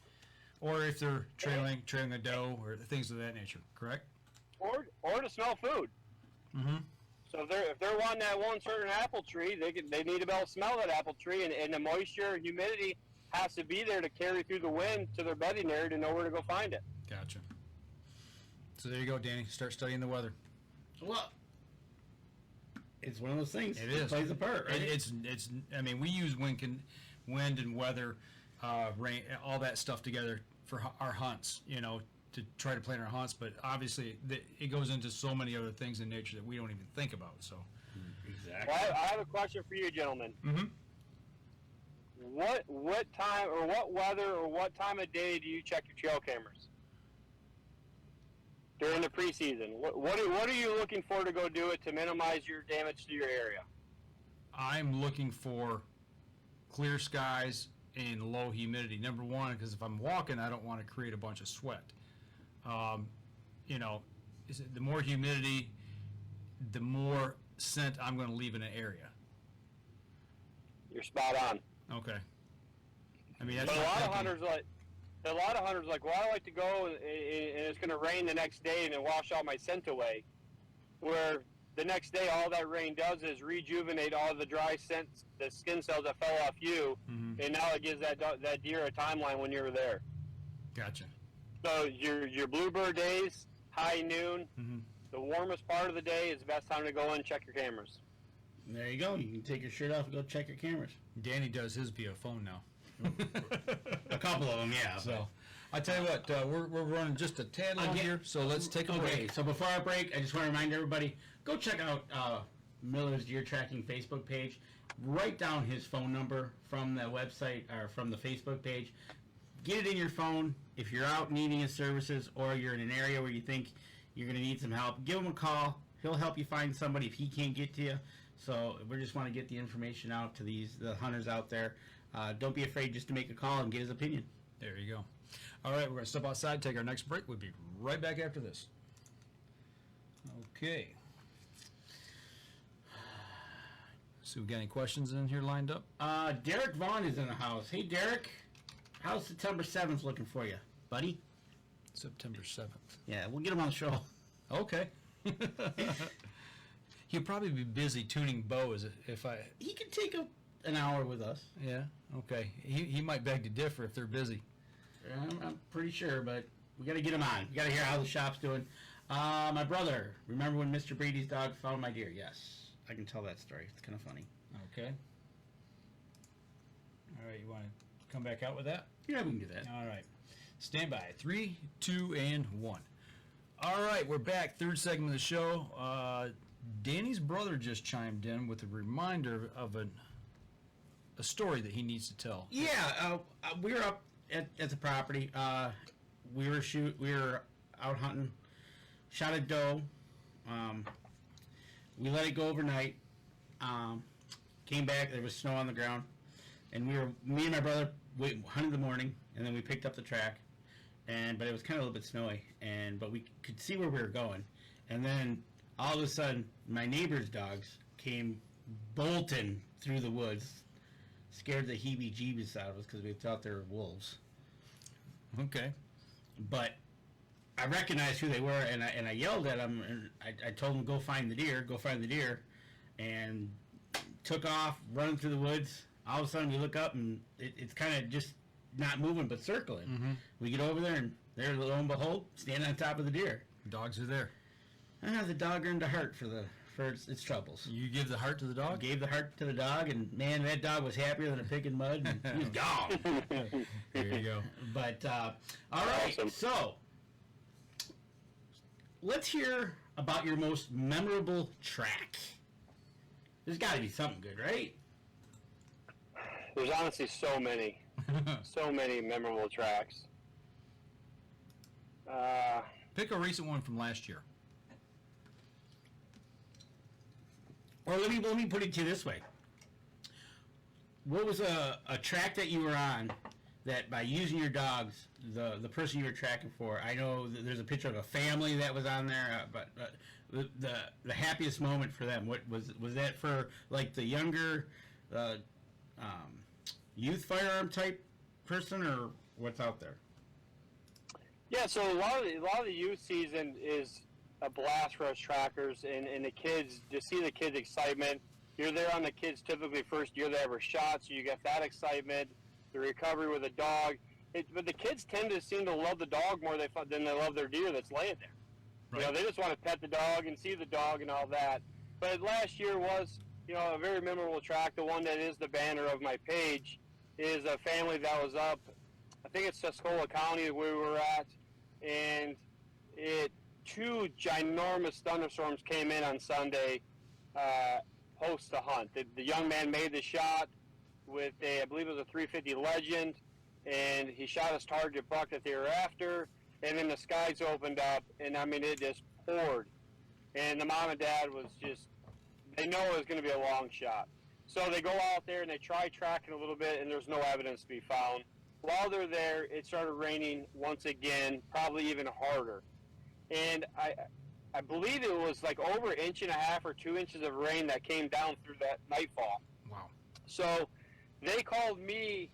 Speaker 1: or if they're trailing a doe, or things of that nature. Correct?
Speaker 3: Or to smell food.
Speaker 1: Mm-hmm.
Speaker 3: So if they're wanting that one certain apple tree, they need to be able to smell that apple tree, and the moisture and humidity has to be there to carry through the wind to their bedding area to know where to go find it.
Speaker 1: Gotcha. So there you go, Danny. Start studying the weather.
Speaker 2: Well, it's one of those things.
Speaker 1: It is.
Speaker 2: It plays a part, right?
Speaker 1: It's. I mean, we use wind and weather, rain, all that stuff together for our hunts. You know, to try to plan our hunts. But obviously, it goes into so many other things in nature that we don't even think about. So.
Speaker 2: Exactly.
Speaker 3: Well, I have a question for you, gentlemen.
Speaker 1: Mm-hmm.
Speaker 3: What time or what weather or what time of day do you check your trail cameras during the preseason? What are you looking for to go do it to minimize your damage to your area?
Speaker 1: I'm looking for clear skies and low humidity. Number one, because if I'm walking, I don't want to create a bunch of sweat. You know, the more humidity, the more scent I'm going to leave in an area.
Speaker 3: You're spot on.
Speaker 1: Okay. I mean, that's
Speaker 3: But a
Speaker 1: my
Speaker 3: lot of
Speaker 1: thinking.
Speaker 3: hunters like, well, I like to go and it's going to rain the next day and then wash all my scent away. Where the next day, all that rain does is rejuvenate all the dry scent, the skin cells that fell off you, and now it gives that deer a timeline when you were there.
Speaker 1: Gotcha.
Speaker 3: So your bluebird days, high noon, the warmest part of the day is the best time to go in and check your cameras.
Speaker 2: There you go. You can take your shirt off and go check your cameras.
Speaker 1: Danny does his via phone now.
Speaker 2: A couple of them, yeah.
Speaker 1: So, I tell you what, we're running just a tad long here, so let's take a
Speaker 2: Okay,
Speaker 1: break.
Speaker 2: so before our break, I just want to remind everybody, go check out Miller's Deer Tracking Facebook page. Write down his phone number from the website or from the Facebook page. Get it in your phone. If you're out needing his services or you're in an area where you think you're going to need some help, give him a call. He'll help you find somebody if he can't get to you. So we just want to get the information out to the hunters out there. Don't be afraid just to make a call and get his opinion.
Speaker 1: There you go. All right, we're going to step outside, take our next break. We'll be right back after this. Okay. So we got any questions in here lined up?
Speaker 2: Derek Vaughn is in the house. Hey, Derek. How's September 7th looking for you, buddy?
Speaker 1: September 7th.
Speaker 2: Yeah, we'll get him on the show.
Speaker 1: Okay. He'll probably be busy tuning bows if I...
Speaker 2: He could take an hour with us.
Speaker 1: Yeah, okay. He might beg to differ if they're busy.
Speaker 2: I'm pretty sure, but we got to get him on. We got to hear how the shop's doing. My brother, remember when Mr. Brady's dog found my deer? Yes, I can tell that story. It's kind of funny.
Speaker 1: Okay. All right, you want to come back out with that?
Speaker 2: Yeah, we can do that.
Speaker 1: All right. Stand by. 3, 2, and 1. All right, we're back. Third segment of the show. Danny's brother just chimed in with a reminder of a story that he needs to tell.
Speaker 2: Yeah, we were up at the property. We were out hunting. Shot a doe. We let it go overnight. Came back. There was snow on the ground, and me and my brother hunted in the morning, and then we picked up the track. But it was kind of a little bit snowy, but we could see where we were going. And then all of a sudden, my neighbor's dogs came bolting through the woods, scared the heebie-jeebies out of us because we thought they were wolves.
Speaker 1: Okay.
Speaker 2: But I recognized who they were, and I yelled at them, and I told them, go find the deer, and took off, running through the woods. All of a sudden, we look up, and it's kind of just not moving, but circling.
Speaker 1: Mm-hmm.
Speaker 2: We get over there, and there, lo and behold, standing on top of the deer.
Speaker 1: Dogs are there.
Speaker 2: The dog earned a heart for its troubles.
Speaker 1: You give the heart to the dog?
Speaker 2: Gave the heart to the dog, and man, that dog was happier than a pig in mud, and he was gone.
Speaker 1: There you go.
Speaker 2: But, all right,
Speaker 3: Awesome.
Speaker 2: So, let's hear about your most memorable track. There's got to be something good, right?
Speaker 3: There's honestly so many memorable tracks.
Speaker 1: Pick a recent one from last year.
Speaker 2: Or let me put it to you this way. What was a track that you were on that by using your dogs, the person you were tracking for, I know that there's a picture of a family that was on there, but the happiest moment for them, what was that for, like the younger youth firearm type person, or what's out there?
Speaker 3: Yeah, so a lot of the youth season is a blast for us trackers, and the kids, to see the kids' excitement. You're there on the kids' typically first year they ever shot, so you get that excitement, the recovery with a dog. But the kids tend to seem to love the dog more than they love their deer that's laying there.
Speaker 1: Right.
Speaker 3: You know, they just want to pet the dog and see the dog and all that. But last year was, a very memorable track. The one that is the banner of my page is a family that was up, I think it's Tuscola County where we were at, and two ginormous thunderstorms came in on Sunday post the hunt. The young man made the shot with I believe it was a 350 Legend, and he shot his target buck that they were after, and then the skies opened up, and I mean, it just poured. And the mom and dad was just, they know it was going to be a long shot. So they go out there and they try tracking a little bit, and there's no evidence to be found. While they're there, it started raining once again, probably even harder. And I believe it was like over 1.5 inches or 2 inches of rain that came down through that nightfall.
Speaker 1: Wow.
Speaker 3: So they called me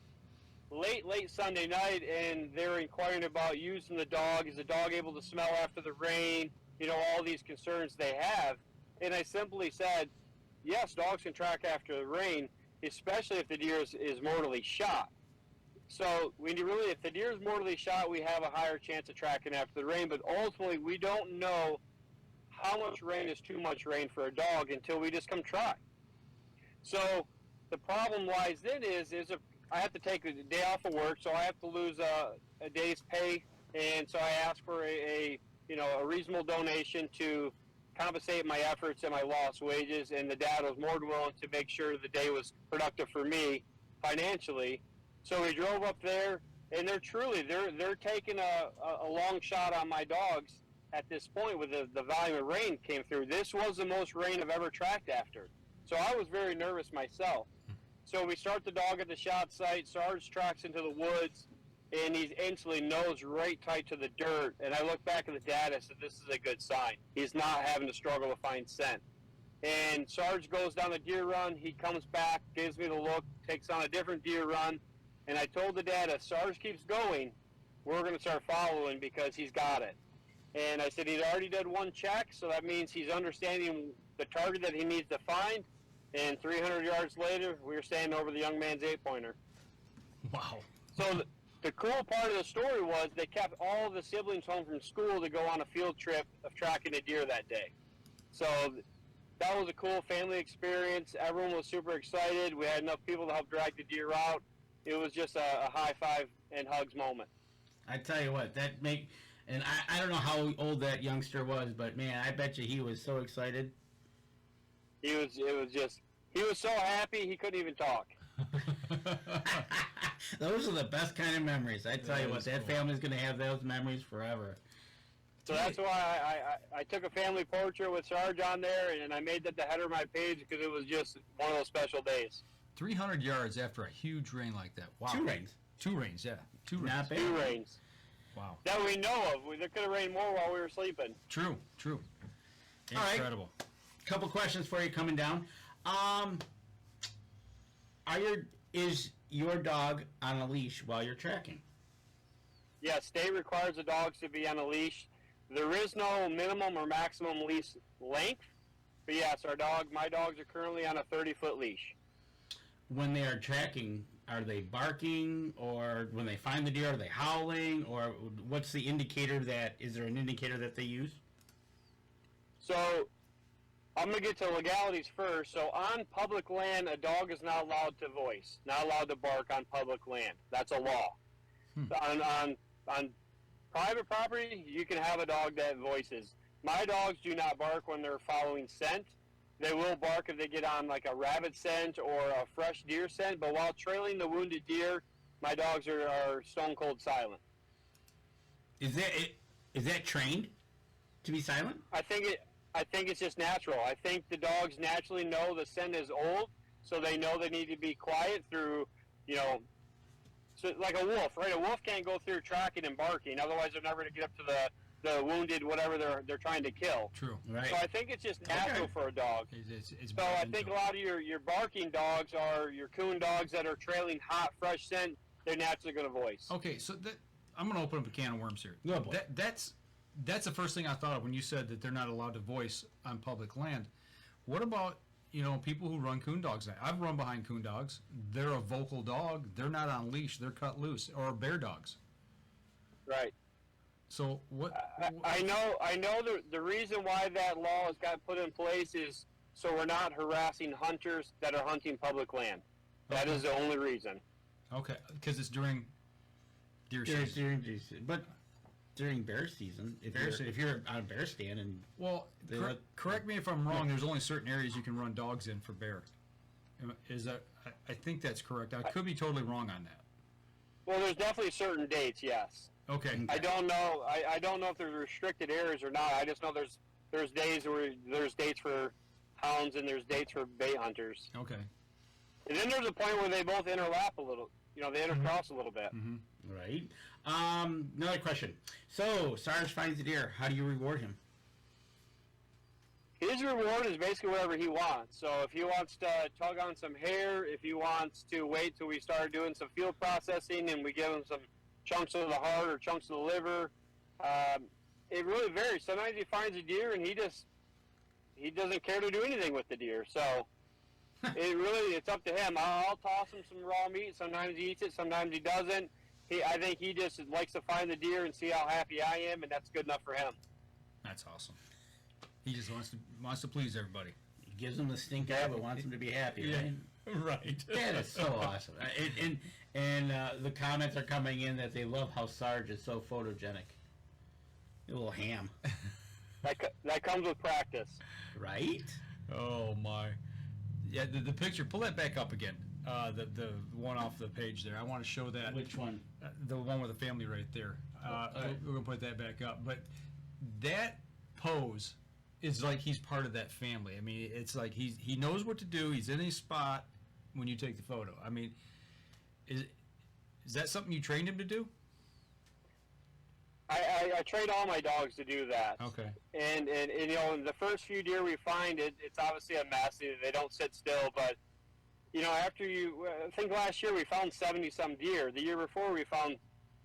Speaker 3: late Sunday night, and they were inquiring about using the dog. Is the dog able to smell after the rain? You know, all these concerns they have. And I simply said, yes, dogs can track after the rain, especially if the deer is mortally shot. So if the deer is mortally shot, we have a higher chance of tracking after the rain. But ultimately, we don't know how much rain is too much rain for a dog until we just come try. So the problem lies then is I have to take a day off of work, so I have to lose a day's pay, and so I asked for a reasonable donation to compensate my efforts and my lost wages, and the dad was more than willing to make sure the day was productive for me financially. So we drove up there, and they're taking a long shot on my dogs at this point with the volume of rain came through. This was the most rain I've ever tracked after. So I was very nervous myself. So we start the dog at the shot site. Sarge tracks into the woods, and he's instantly nose right tight to the dirt. And I look back at the dad and said, this is a good sign. He's not having to struggle to find scent. And Sarge goes down the deer run. He comes back, gives me the look, takes on a different deer run. And I told the dad, if Sarge keeps going, we're going to start following because he's got it. And I said he'd already done one check, so that means he's understanding the target that he needs to find. And 300 yards later, we were standing over the young man's 8-pointer.
Speaker 1: Wow.
Speaker 3: So the cool part of the story was they kept all of the siblings home from school to go on a field trip of tracking a deer that day. So that was a cool family experience. Everyone was super excited. We had enough people to help drag the deer out. It was just a high five and hugs moment.
Speaker 2: I tell you what, and I don't know how old that youngster was, but man, I bet you he was so excited.
Speaker 3: He was so happy he couldn't even talk.
Speaker 2: Those are the best kind of memories. I tell you what, that family's going to have those memories forever.
Speaker 3: So that's why I took a family portrait with Sarge on there, and I made that the header of my page because it was just one of those special days.
Speaker 1: 300 yards after a huge rain like that. Wow.
Speaker 2: Two rains.
Speaker 1: Two rains, yeah. Two rains.
Speaker 2: Not bad.
Speaker 3: 2 rains.
Speaker 1: Wow.
Speaker 3: That we know of. There could have rained more while we were sleeping.
Speaker 1: True.
Speaker 2: All right.
Speaker 1: Incredible.
Speaker 2: Couple questions for you coming down. Is your dog on a leash while you're tracking?
Speaker 3: Yeah, state requires the dogs to be on a leash. There is no minimum or maximum leash length, but yes, my dogs are currently on a 30-foot leash.
Speaker 2: When they are tracking, are they barking, or when they find the deer, are they howling, or what's the indicator is there an indicator that they use?
Speaker 3: So I'm going to get to legalities first. So on public land, a dog is not allowed to voice, not allowed to bark on public land. That's a law. On private property, you can have a dog that voices. My dogs do not bark when they're following scent. They will bark if they get on like a rabbit scent or a fresh deer scent, but while trailing the wounded deer, my dogs are stone cold silent.
Speaker 2: Is that trained to be silent?
Speaker 3: I think it's just natural. I think the dogs naturally know the scent is old, so they know they need to be quiet through, so like a wolf, right? A wolf can't go through tracking and barking, otherwise they're never going to get up to the wounded, whatever they're trying to kill.
Speaker 1: True.
Speaker 2: Right.
Speaker 3: So I think it's just natural for a dog.
Speaker 1: It's
Speaker 3: So I think a lot of your barking dogs are your coon dogs that are trailing hot, fresh scent. They're naturally going to voice.
Speaker 1: Okay, so I'm going to open up a can of worms here.
Speaker 2: No, boy.
Speaker 1: That's the first thing I thought of when you said that they're not allowed to voice on public land. What about, people who run coon dogs? I've run behind coon dogs. They're a vocal dog. They're not on leash. They're cut loose. Or bear dogs.
Speaker 3: Right.
Speaker 1: So what?
Speaker 3: I know the reason why that law has got put in place is so we're not harassing hunters that are hunting public land. That is the only reason.
Speaker 1: Okay, because it's during deer season.
Speaker 2: But during bear season, if you're on a bear stand and
Speaker 1: correct me if I'm wrong. There's only certain areas you can run dogs in for bear. Is that? I think that's correct. I could be totally wrong on that.
Speaker 3: Well, there's definitely certain dates. Yes.
Speaker 1: Okay.
Speaker 3: I don't know. I don't know if there's restricted areas or not. I just know there's days where there's dates for hounds and there's dates for bay hunters.
Speaker 1: Okay.
Speaker 3: And then there's a point where they both interlap a little. They intercross a little bit.
Speaker 1: Mm-hmm.
Speaker 2: Right. Another question. So, Sarge finds the deer. How do you reward him?
Speaker 3: His reward is basically whatever he wants. So if he wants to tug on some hair, if he wants to wait till we start doing some field processing and we give him some chunks of the heart or chunks of the liver, it really varies. Sometimes he finds a deer and he doesn't care to do anything with the deer. So it's up to him. I'll toss him some raw meat. Sometimes he eats it, sometimes he doesn't. I think he just likes to find the deer and see how happy I am, and that's good enough for him.
Speaker 1: That's awesome. He just wants to please everybody.
Speaker 2: He gives them the stink eye, but wants them to be happy, right?
Speaker 1: Right.
Speaker 2: That is so awesome. And the comments are coming in that they love how Sarge is so photogenic. A little ham.
Speaker 3: That comes with practice.
Speaker 2: Right?
Speaker 1: Oh, my. Yeah, the picture, pull that back up again. The one off the page there. I want to show that.
Speaker 2: Which one?
Speaker 1: The one with the family right there.
Speaker 2: right.
Speaker 1: We're going to put that back up. But that pose is like he's part of that family. I mean, it's like he knows what to do. He's in his spot when you take the photo. I mean, is that something you trained him to do?
Speaker 3: I train all my dogs to do that.
Speaker 1: Okay.
Speaker 3: And the first few deer we find, it's obviously a mess. They don't sit still. But, after I think last year we found 70-some deer. The year before we found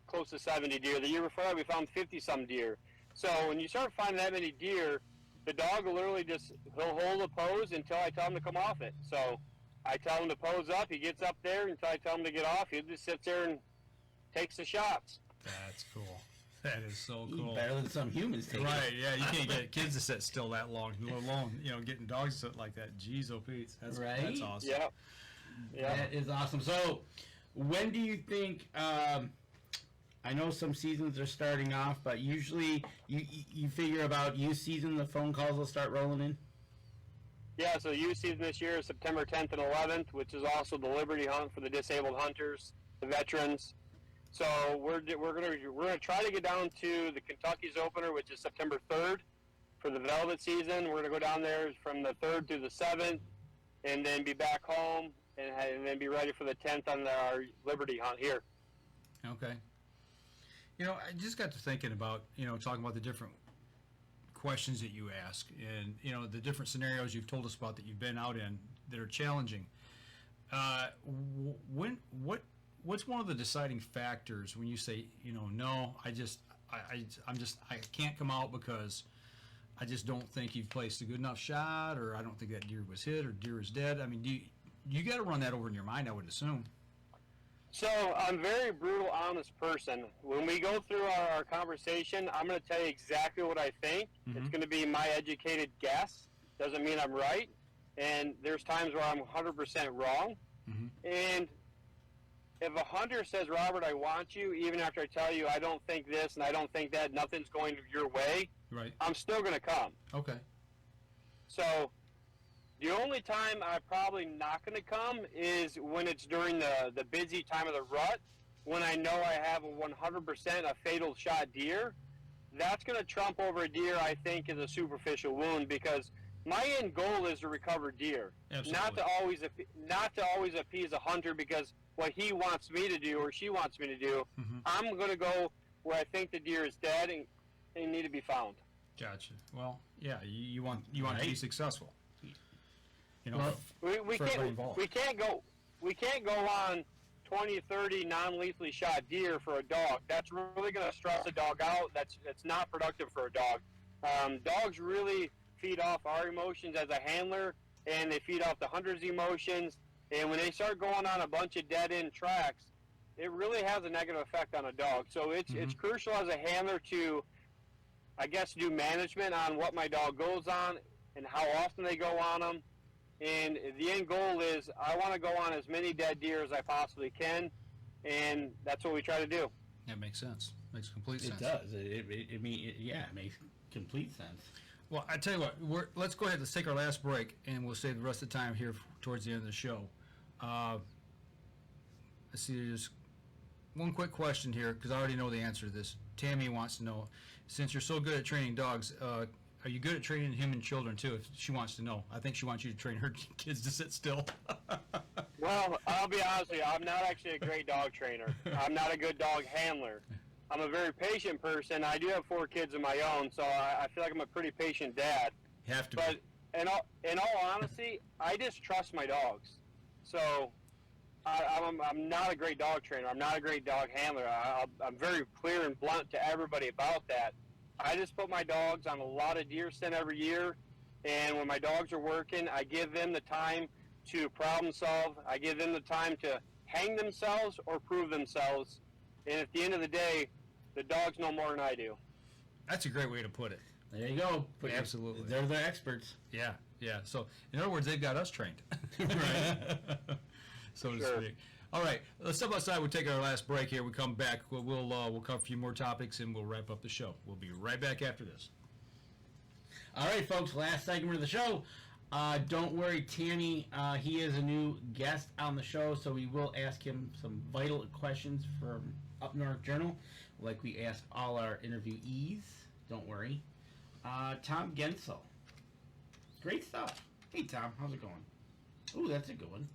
Speaker 3: close to 70 deer. The year before that we found 50-some deer. So when you start finding that many deer, the dog will literally he'll hold a pose until I tell him to come off it. So I tell him to pose up. He gets up there until I tell him to get off. He just sits there and takes the shots.
Speaker 1: That's cool. That is so cool.
Speaker 2: Better than some humans take.
Speaker 1: Right, yeah, you can't get kids to sit still that long, let alone, getting dogs to sit like that. Jeez, oh Pete. That's awesome.
Speaker 3: Yeah.
Speaker 2: That is awesome. So, when do you think, I know some seasons are starting off, but usually you figure about youth season, the phone calls will start rolling in?
Speaker 3: Yeah, so youth season this year is September 10th and 11th, which is also the Liberty Hunt for the disabled hunters, the veterans. So we're gonna try to get down to the Kentucky's opener, which is September 3rd for the velvet season. We're gonna go down there from the 3rd to the 7th, and then be back home, and then be ready for the 10th on our Liberty Hunt here.
Speaker 1: Okay. I just got to thinking about, talking about the different questions that you ask and, the different scenarios you've told us about that you've been out in that are challenging. What's one of the deciding factors when you say, no, I can't come out because I just don't think you've placed a good enough shot, or I don't think that deer was hit, or deer is dead. I mean, you got to run that over in your mind, I would assume.
Speaker 3: So I'm a very brutal, honest person. When we go through our conversation, I'm going to tell you exactly what I think.
Speaker 1: Mm-hmm.
Speaker 3: It's going to be my educated guess. Doesn't mean I'm right. And there's times where I'm 100% wrong.
Speaker 1: Mm-hmm.
Speaker 3: And if a hunter says, Robert, I want you, even after I tell you I don't think this and I don't think that, nothing's going your way,
Speaker 1: right,
Speaker 3: I'm still going to come.
Speaker 1: Okay.
Speaker 3: So the only time I'm probably not going to come is when it's during the busy time of the rut, when I know I have a 100% a fatal shot deer. That's going to trump over a deer I think is a superficial wound, because my end goal is to recover deer,
Speaker 1: Absolutely.
Speaker 3: not to always appease a hunter because what he wants me to do or she wants me to do.
Speaker 1: Mm-hmm.
Speaker 3: I'm going to go where I think the deer is dead and need to be found.
Speaker 1: Gotcha. Well, yeah, you want to be successful.
Speaker 2: Well,
Speaker 3: We can't go on 20, 30 non-lethally shot deer for a dog. That's really going to stress a dog out. It's not productive for a dog. Dogs really feed off our emotions as a handler, and they feed off the hunter's emotions. And when they start going on a bunch of dead-end tracks, it really has a negative effect on a dog. So it's crucial as a handler to, I guess, do management on what my dog goes on and how often they go on them. And the end goal is I want to go on as many dead deer as I possibly can, and that's what we try to do.
Speaker 1: That makes sense. Makes complete sense.
Speaker 2: It does. It makes complete sense.
Speaker 1: Well, I tell you what, let's go ahead. Let's take our last break, and we'll save the rest of the time here towards the end of the show. Let's see, there's one quick question here, because I already know the answer to this. Tammy wants to know, since you're so good at training dogs, are you good at training human children, too? If she wants to know. I think she wants you to train her kids to sit still.
Speaker 3: Well, I'll be honest with you. I'm not actually a great dog trainer. I'm not a good dog handler. I'm a very patient person. I do have 4 kids of my own, so I feel like I'm a pretty patient dad.
Speaker 1: Have to.
Speaker 3: But in all honesty, I just trust my dogs. So I'm not a great dog trainer. I'm not a great dog handler. I'm very clear and blunt to everybody about that. I just put my dogs on a lot of deer scent every year, and when my dogs are working, I give them the time to problem solve. I give them the time to hang themselves or prove themselves. And at the end of the day, the dogs know more than I do.
Speaker 1: That's a great way to put it.
Speaker 2: There you go.
Speaker 1: Absolutely.
Speaker 2: They're the experts.
Speaker 1: Yeah, yeah. So, in other words, they've got us trained.
Speaker 2: Right.
Speaker 1: So to
Speaker 3: Sure.
Speaker 1: speak. All right, let's step outside. We'll take our last break here. We come back. We'll cover a few more topics, and we'll wrap up the show. We'll be right back after this.
Speaker 2: All right, folks, last segment of the show. Don't worry, Tanny, he is a new guest on the show, so we will ask him some vital questions from Up North Journal, like we ask all our interviewees. Don't worry. Tom Gensel. Great stuff. Hey, Tom, how's it going? Ooh, that's a good one.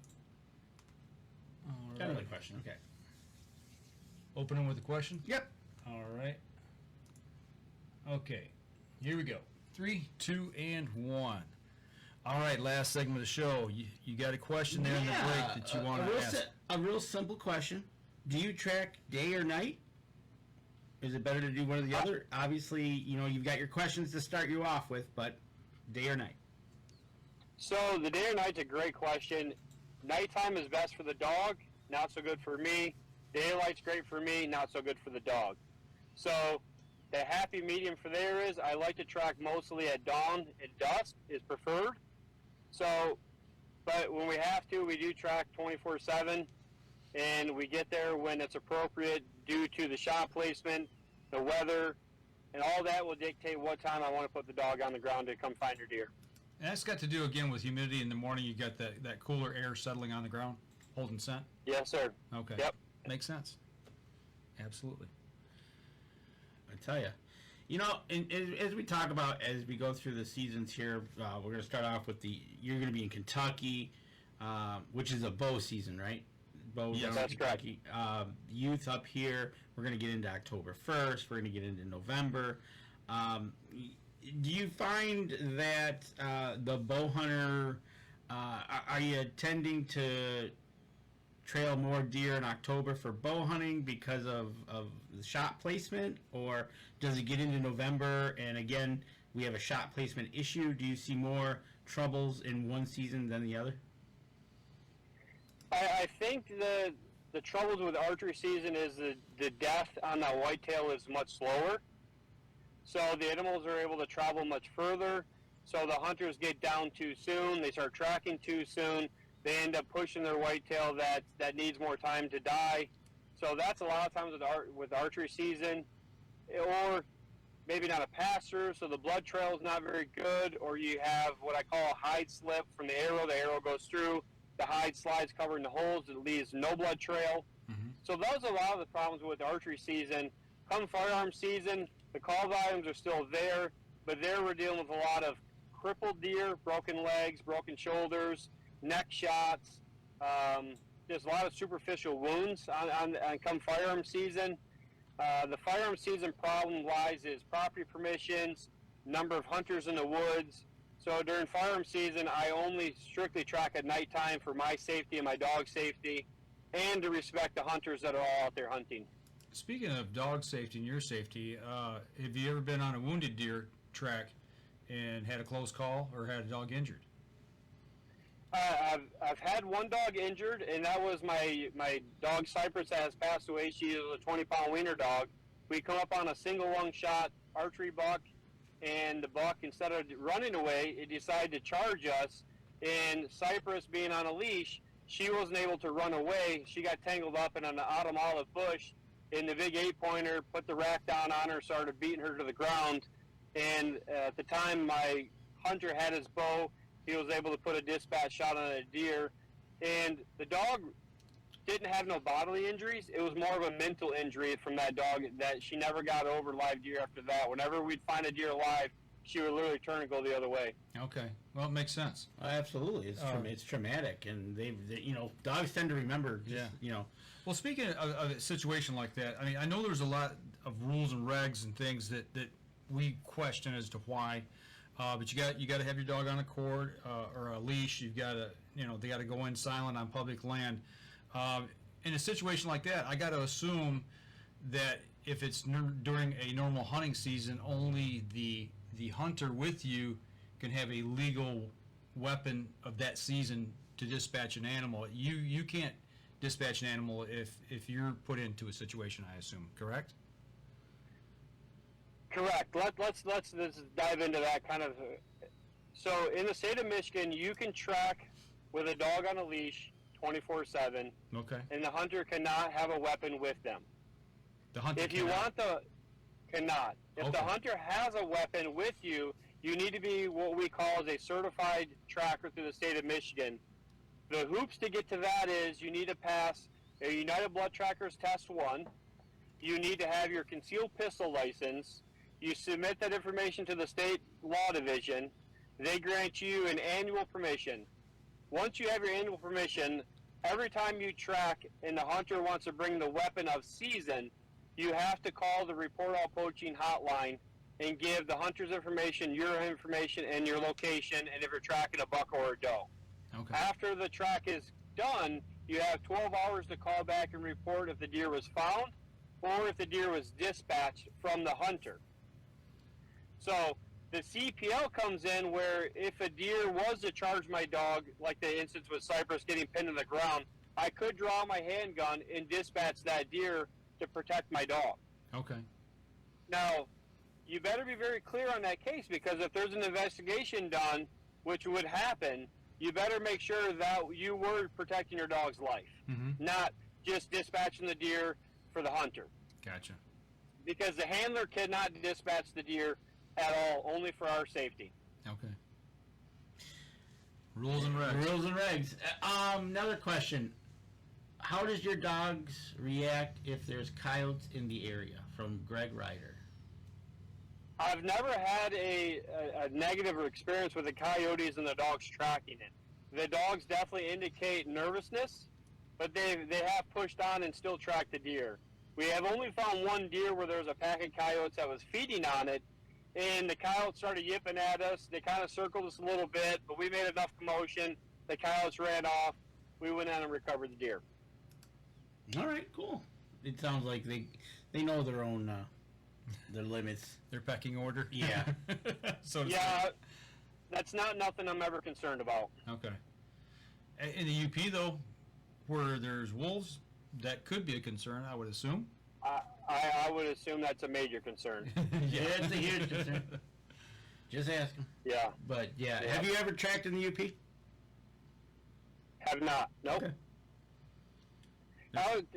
Speaker 2: Got another question. Okay.
Speaker 1: Opening with a question?
Speaker 2: Yep.
Speaker 1: All right. Okay. Here we go. 3, 2, and 1. All right, last segment of the show. You got a question there in the break that you want to ask?
Speaker 2: A real simple question. Do you track day or night? Is it better to do one or the other? Obviously, you've got your questions to start you off with, but day or night?
Speaker 3: So the day or night's a great question. Nighttime is best for the dog, not so good for me. Daylight's great for me, not so good for the dog. So the happy medium for there is I like to track mostly at dawn and dusk is preferred. So, but when we have to, we do track 24/7, and we get there when it's appropriate due to the shot placement, the weather, and all that will dictate what time I want to put the dog on the ground to come find your deer.
Speaker 1: And that's got to do, again, with humidity in the morning. You got that cooler air settling on the ground, holding scent?
Speaker 3: Yes, sir.
Speaker 1: Okay.
Speaker 3: Yep.
Speaker 1: Makes sense. Absolutely.
Speaker 2: I tell you. As we talk about, as we go through the seasons here, we're going to start off with you're going to be in Kentucky, which is a bow season, right? Bow,
Speaker 1: Yes,
Speaker 3: that's correct.
Speaker 2: Kentucky. Youth up here, we're going to get into October 1st. We're going to get into November. Do you find that the bow hunter, are you tending to trail more deer in October for bow hunting because of the shot placement, or does it get into November and again we have a shot placement issue? Do you see more troubles in one season than the other?
Speaker 3: I think the troubles with archery season is the death on that whitetail is much slower. So the animals are able to travel much further. So the hunters get down too soon. They start tracking too soon. They end up pushing their whitetail that needs more time to die. So that's a lot of times with archery season. Or maybe not a pass-through, so the blood trail is not very good. Or you have what I call a hide slip from the arrow goes through. The hide slides covering the holes. It leaves no blood trail.
Speaker 1: Mm-hmm.
Speaker 3: So those are a lot of the problems with archery season. Come firearm season, the call volumes are still there, but there we're dealing with a lot of crippled deer, broken legs, broken shoulders, neck shots. There's a lot of superficial wounds on come firearm season. The firearm season problem lies is property permissions, number of hunters in the woods. So during firearm season, I only strictly track at nighttime for my safety and my dog's safety, and to respect the hunters that are all out there hunting.
Speaker 1: Speaking of dog safety and your safety, have you ever been on a wounded deer track and had a close call or had a dog injured?
Speaker 3: I've had one dog injured, and that was my dog Cypress that has passed away. She is a 20-pound wiener dog. We come up on a single lung shot archery buck, and the buck, instead of running away, it decided to charge us. And Cypress, being on a leash, she wasn't able to run away. She got tangled up in an autumn olive bush, and the big 8-pointer put the rack down on her, started beating her to the ground. And at the time, my hunter had his bow. He was able to put a dispatch shot on a deer. And the dog didn't have no bodily injuries. It was more of a mental injury from that dog that she never got over live deer after that. Whenever we'd find a deer alive, she would literally turn and go the other way.
Speaker 1: Okay. Well, it makes sense.
Speaker 2: Absolutely, it's traumatic, and they dogs tend to remember.
Speaker 1: Well, speaking of a situation like that, I mean, I know there's a lot of rules and regs and things that we question as to why. But you got to have your dog on a cord or a leash. You've got to, they got to go in silent on public land. In a situation like that, I got to assume that if it's during a normal hunting season, only the hunter with you can have a legal weapon of that season to dispatch an animal. You can't dispatch an animal if you're put into a situation, I assume, correct?
Speaker 3: Correct. Let's dive into that kind of. So in the state of Michigan, you can track with a dog on a leash 24/7.
Speaker 1: Okay.
Speaker 3: And the hunter cannot have a weapon with them.
Speaker 1: The hunter
Speaker 3: If you want cannot. If the hunter has a weapon with you, you need to be what we call as a certified tracker through the state of Michigan. The hoops to get to that is you need to pass a United Blood Trackers Test 1. You need to have your concealed pistol license. You submit that information to the state law division. They grant you an annual permission. Once you have your annual permission, every time you track and the hunter wants to bring the weapon of season, you have to call the Report All Poaching hotline and give the hunter's information, your information, and your location, and if you're tracking a buck or a doe.
Speaker 1: Okay.
Speaker 3: After the track is done, you have 12 hours to call back and report if the deer was found or if the deer was dispatched from the hunter. So the CPL comes in where if a deer was to charge my dog, like the instance with Cypress getting pinned in the ground, I could draw my handgun and dispatch that deer to protect my dog.
Speaker 1: Okay.
Speaker 3: Now, you better be very clear on that case, because if there's an investigation done, which would happen, you better make sure that you were protecting your dog's life, not just dispatching the deer for the hunter.
Speaker 1: Gotcha.
Speaker 3: Because the handler cannot dispatch the deer at all, only for our safety.
Speaker 1: Okay. Rules and regs.
Speaker 2: Rules and regs. Another question. How does your dogs react if there's coyotes in the area? From Greg Ryder.
Speaker 3: I've never had a negative experience with the coyotes and the dogs tracking it. The dogs definitely indicate nervousness, but they have pushed on and still tracked the deer. We have only found one deer where there was a pack of coyotes that was feeding on it, and the coyotes started yipping at us. They kind of circled us a little bit, but we made enough commotion. The coyotes ran off. We went in and recovered the deer.
Speaker 2: All right, cool. It sounds like they know their own their limits.
Speaker 1: Their pecking order.
Speaker 2: Yeah.
Speaker 1: So
Speaker 3: that's not nothing I'm ever concerned about.
Speaker 1: Okay. In the UP though, where there's wolves, that could be a concern, I would assume.
Speaker 3: I would assume that's a major concern.
Speaker 2: Yeah, it's a huge concern. Just asking.
Speaker 3: Yeah.
Speaker 2: But yeah, have you ever tracked in the UP?
Speaker 3: Have not. Nope.
Speaker 1: Okay.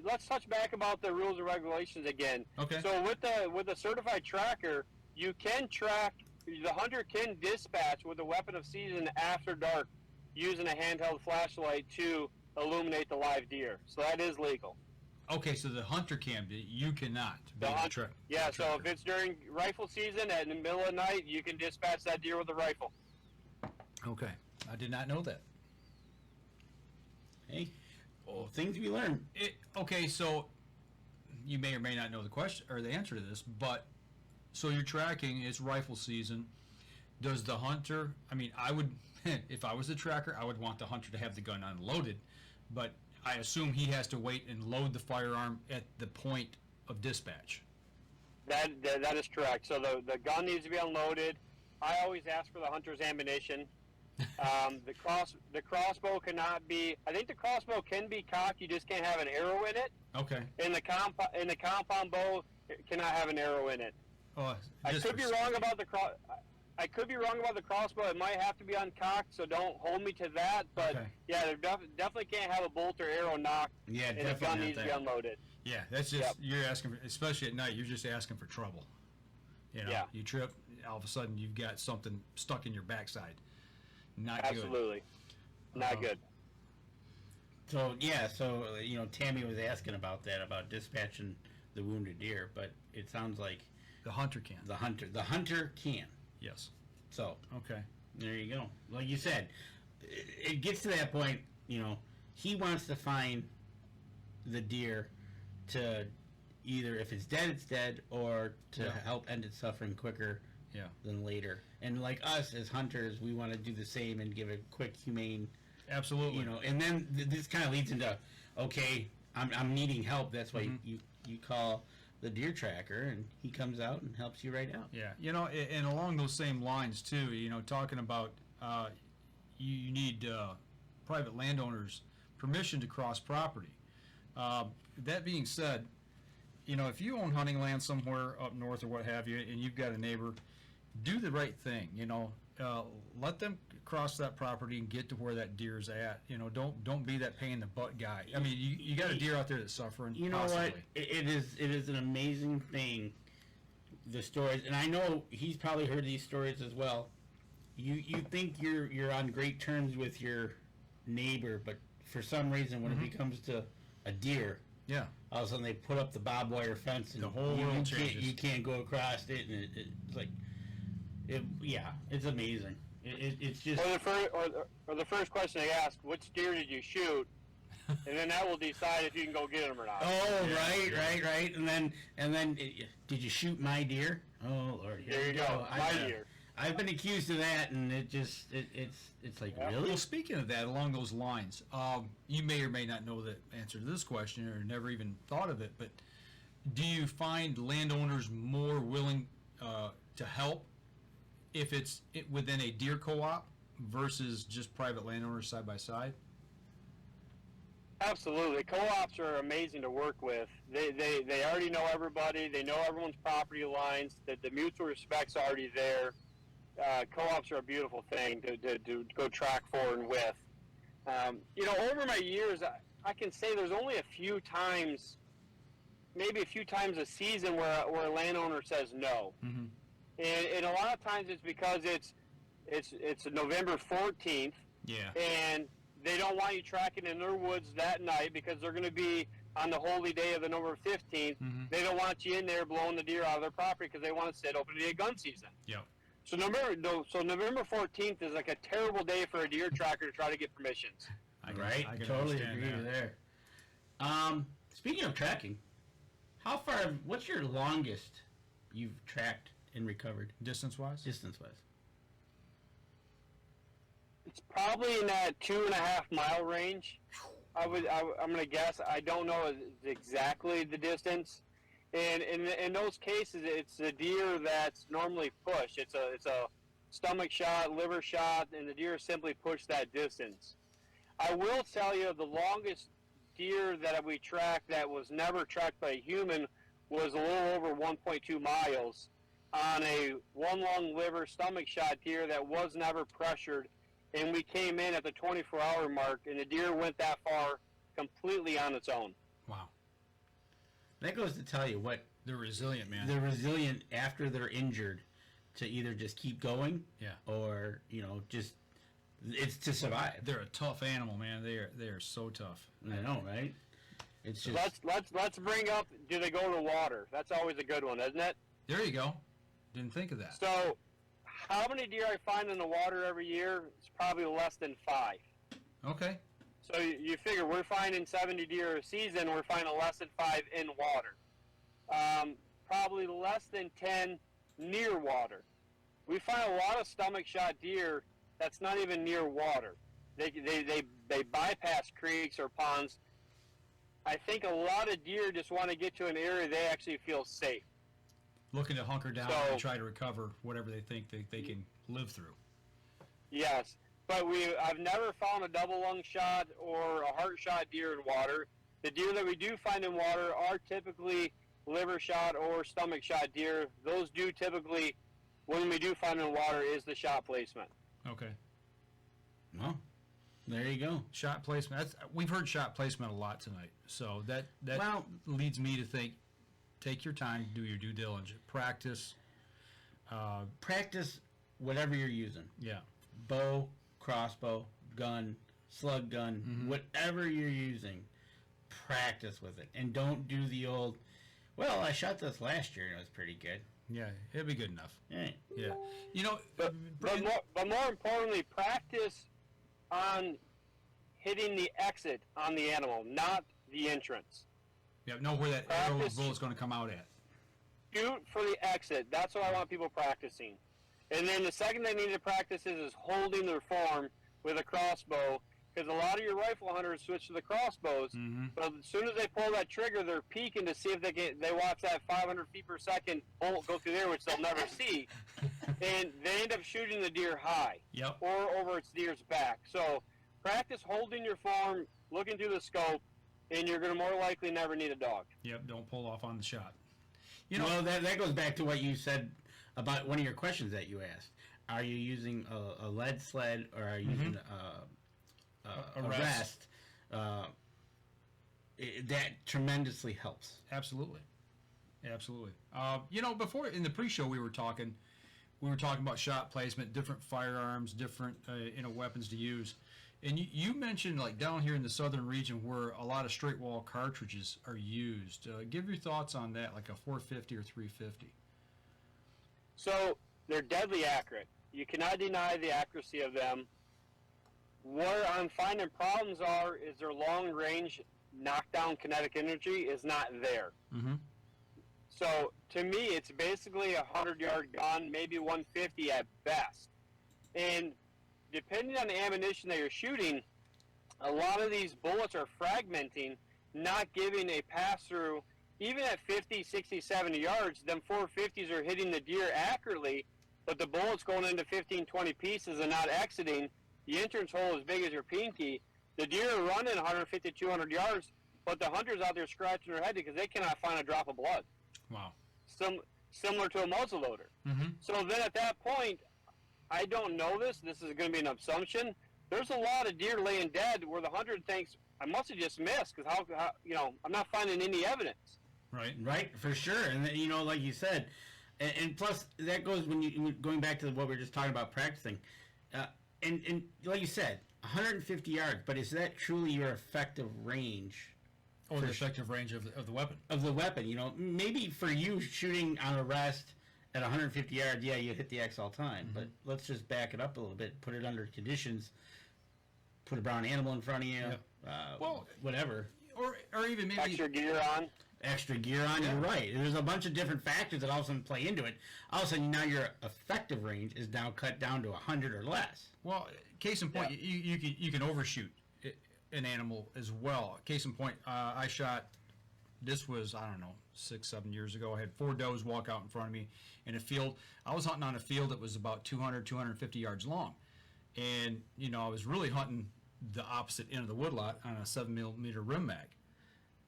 Speaker 3: Let's touch back about the rules and regulations again.
Speaker 1: Okay.
Speaker 3: So with the certified tracker, you can track. The hunter can dispatch with a weapon of season after dark, using a handheld flashlight to illuminate the live deer. So that is legal.
Speaker 1: Okay, so the hunter can be. You cannot.
Speaker 3: Yeah. So if it's during rifle season and in the middle of the night, you can dispatch that deer with a rifle.
Speaker 1: Okay, I did not know that.
Speaker 2: Hey. Oh, things we learn.
Speaker 1: Okay, so you may or may not know the question or the answer to this, but so you're tracking, it's rifle season. Does the hunter, I mean, I would, if I was the tracker, I would want the hunter to have the gun unloaded, but I assume he has to wait and load the firearm at the point of dispatch.
Speaker 3: That is correct. So the gun needs to be unloaded. I always ask for the hunter's ammunition. The crossbow cannot be. I think the crossbow can be cocked. You just can't have an arrow in it.
Speaker 1: Okay.
Speaker 3: And the compound bow cannot have an arrow in it.
Speaker 1: Oh,
Speaker 3: I could be wrong about the I could be wrong about the crossbow. It might have to be uncocked, so don't hold me to that. But yeah, they definitely can't have a bolt or arrow knocked.
Speaker 2: Yeah,
Speaker 3: and the gun needs to be unloaded.
Speaker 1: Yeah, that's just you're asking for, especially at night. You're just asking for trouble. You know, you trip, all of a sudden you've got something stuck in your backside. Not
Speaker 3: Absolutely.
Speaker 1: good.
Speaker 3: Not good.
Speaker 2: So Tammy was asking about that, about dispatching the wounded deer, but it sounds like
Speaker 1: the hunter can.
Speaker 2: The hunter can.
Speaker 1: Yes.
Speaker 2: So
Speaker 1: Okay.
Speaker 2: there you go. Like you said, it gets to that point. He wants to find the deer to either, if it's dead, or to help end its suffering quicker than later. And like us as hunters, we want to do the same and give a quick, humane.
Speaker 1: Absolutely.
Speaker 2: And then this kind of leads into, okay, I'm needing help. That's why you call the deer tracker, and he comes out and helps you right out.
Speaker 1: Yeah. And along those same lines too, talking about you need private landowners' permission to cross property. That being said, if you own hunting land somewhere up north or what have you, and you've got a neighbor, do the right thing. Let them cross that property and get to where that deer's at. Don't be that pain in the butt guy. I mean, you got a deer out there that's suffering.
Speaker 2: You know
Speaker 1: possibly.
Speaker 2: what? It is an amazing thing. The stories, and I know he's probably heard these stories as well. You think you're on great terms with your neighbor, but for some reason, when it comes to a deer, all of a sudden they put up the barbed wire fence, and
Speaker 1: the whole world changes.
Speaker 2: You can't go across it, and it's like, it's amazing. It's just.
Speaker 3: Or the first question they ask, which deer did you shoot? And then that will decide if you can go get them or not.
Speaker 2: Oh, right. And then, did you shoot my deer? Oh Lord,
Speaker 3: there you go. My deer.
Speaker 2: I've been accused of that, and it's like, really?
Speaker 1: Well, speaking of that, along those lines, you may or may not know the answer to this question, or never even thought of it. But do you find landowners more willing to help if it's within a deer co-op versus just private landowners side by side?
Speaker 3: Absolutely. Co-ops are amazing to work with. They already know everybody. They know everyone's property lines. The mutual respect's already there. Co-ops are a beautiful thing to go track for and with. Over my years, I can say there's only a few times, maybe a few times a season where a landowner says no.
Speaker 1: Mm-hmm.
Speaker 3: And a lot of times it's because it's November 14th.
Speaker 1: Yeah.
Speaker 3: And they don't want you tracking in their woods that night because they're going to be on the holy day of the November 15th.
Speaker 1: Mm-hmm.
Speaker 3: They don't want you in there blowing the deer out of their property because they want to sit open to gun season.
Speaker 1: Yeah.
Speaker 3: So November 14th is like a terrible day for a deer tracker to try to get permissions.
Speaker 1: I can
Speaker 2: Totally
Speaker 1: understand
Speaker 2: agree
Speaker 1: that.
Speaker 2: there. Speaking of tracking, what's your longest you've tracked and recovered?
Speaker 1: Distance-wise?
Speaker 2: Distance-wise.
Speaker 3: It's probably in that 2.5 mile range. I'm going to guess. I don't know exactly the distance. And in those cases, it's a deer that's normally pushed. It's a stomach shot, liver shot, and the deer simply pushed that distance. I will tell you the longest deer that we tracked that was never tracked by a human was a little over 1.2 miles on a one lung liver stomach shot deer that was never pressured. And we came in at the 24-hour mark, and the deer went that far completely on its own.
Speaker 1: Wow.
Speaker 2: That goes to tell you what.
Speaker 1: They're resilient, man.
Speaker 2: They're resilient after they're injured to either just keep going or, just it's to survive.
Speaker 1: They're a tough animal, man. They are so tough.
Speaker 2: I know, right? It's just
Speaker 3: let's bring up, do they go to water? That's always a good one, isn't it?
Speaker 1: There you go. Didn't think of that.
Speaker 3: So how many deer I find in the water every year? It's probably less than 5.
Speaker 1: Okay.
Speaker 3: So you figure we're finding 70 deer a season, we're finding less than 5 in water. Probably less than 10 near water. We find a lot of stomach shot deer that's not even near water. They bypass creeks or ponds. I think a lot of deer just want to get to an area they actually feel safe.
Speaker 1: Looking to hunker down and try to recover whatever they think they can live through.
Speaker 3: Yes. But I've never found a double lung shot or a heart shot deer in water. The deer that we do find in water are typically liver shot or stomach shot deer. Those do typically, when we do find in water, is the shot placement.
Speaker 1: Okay.
Speaker 2: Well, there you go.
Speaker 1: Shot placement. We've heard shot placement a lot tonight. So that leads me to think, take your time, do your due diligence. Practice
Speaker 2: whatever you're using.
Speaker 1: Yeah.
Speaker 2: Bow, crossbow, gun, slug gun, whatever you're using, practice with it. And don't do the old, Well, I shot this last year and it was pretty good.
Speaker 1: Yeah, it'd be good enough.
Speaker 2: Yeah.
Speaker 1: Yeah. You know,
Speaker 3: But more importantly, practice on hitting the exit on the animal, not the entrance.
Speaker 1: yeah, know where that arrow bullet's going to come out at.
Speaker 3: Shoot for the exit. That's what I want people practicing. And then the second they need to practice is holding their form with a crossbow, because a lot of your rifle hunters switch to the crossbows.
Speaker 1: Mm-hmm.
Speaker 3: But as soon as they pull that trigger, they're peeking to see if they watch that 500 feet per second bolt go through there, which they'll never see, and they end up shooting the deer high,
Speaker 1: Yep.
Speaker 3: or over its deer's back. So practice holding your form, looking through the scope, and you're going to more likely never need a dog.
Speaker 1: Yep. Don't pull off on the shot. You know,
Speaker 2: Well, that goes back to what you said about one of your questions that you asked. Are you using a lead sled, or are you using a rest? That tremendously helps.
Speaker 1: absolutely. Absolutely. You know, before in the pre-show we were talking about shot placement, different firearms, different weapons to use, and you mentioned like down here in the southern region where a lot of straight wall cartridges are used. Give your thoughts on that, like a 450 or 350.
Speaker 3: So they're deadly accurate. You cannot deny the accuracy of them. Where I'm finding problems is their long range knockdown kinetic energy is not there.
Speaker 1: Mm-hmm.
Speaker 3: So to me, it's basically a 100-yard gun, maybe 150 at best. And depending on the ammunition that you're shooting, a lot of these bullets are fragmenting, not giving a pass-through. Even at 50, 60, 70 yards, them 450s are hitting the deer accurately, but the bullet's going into 15, 20 pieces and not exiting. The entrance hole as big as your pinky. The deer are running 150, 200 yards, but the hunter's out there scratching their head because they cannot find a drop of blood.
Speaker 1: Wow.
Speaker 3: Similar to a muzzleloader.
Speaker 1: Mm-hmm.
Speaker 3: So then at that point, I don't know this. This is going to be an assumption. There's a lot of deer laying dead where the hunter thinks, I must have just missed because how I'm not finding any evidence.
Speaker 2: Right, for sure. And then, like you said, and plus that goes going back to what we were just talking about practicing, and like you said, 150 yards. But is that truly your effective range?
Speaker 1: Or the effective range of the weapon.
Speaker 2: Of the weapon, maybe for you shooting on a rest at 150 yards, yeah, you hit the X all time.
Speaker 1: Mm-hmm.
Speaker 2: But let's just back it up a little bit, put it under conditions, put a brown animal in front of you, whatever.
Speaker 1: Or even maybe
Speaker 3: Extra gear on.
Speaker 2: Extra gear on, You're right. There's a bunch of different factors that all of a sudden play into it. All of a sudden, now your effective range is now cut down to 100 or less.
Speaker 1: Well, case in point, you can overshoot an animal as well. Case in point, I shot. This was 6-7 years ago. I had 4 does walk out in front of me in a field. I was hunting on a field that was about 200-250 yards long, and I was really hunting the opposite end of the woodlot on a 7mm rim mag.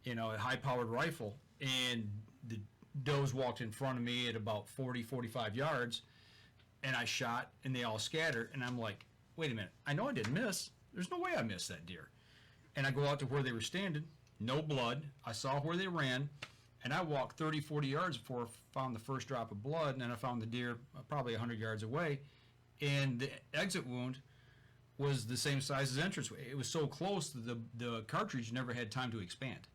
Speaker 1: A high-powered rifle, and the does walked in front of me at about 40-45 yards, and I shot, and they all scattered, and I'm like, wait a minute, I know I didn't miss. There's no way I missed that deer. And I go out to where they were standing, no blood. I saw where they ran, and I walked 30-40 yards before I found the first drop of blood, and then I found the deer probably 100 yards away, and the exit wound was the same size as entrance. It was so close that the cartridge never had time to expand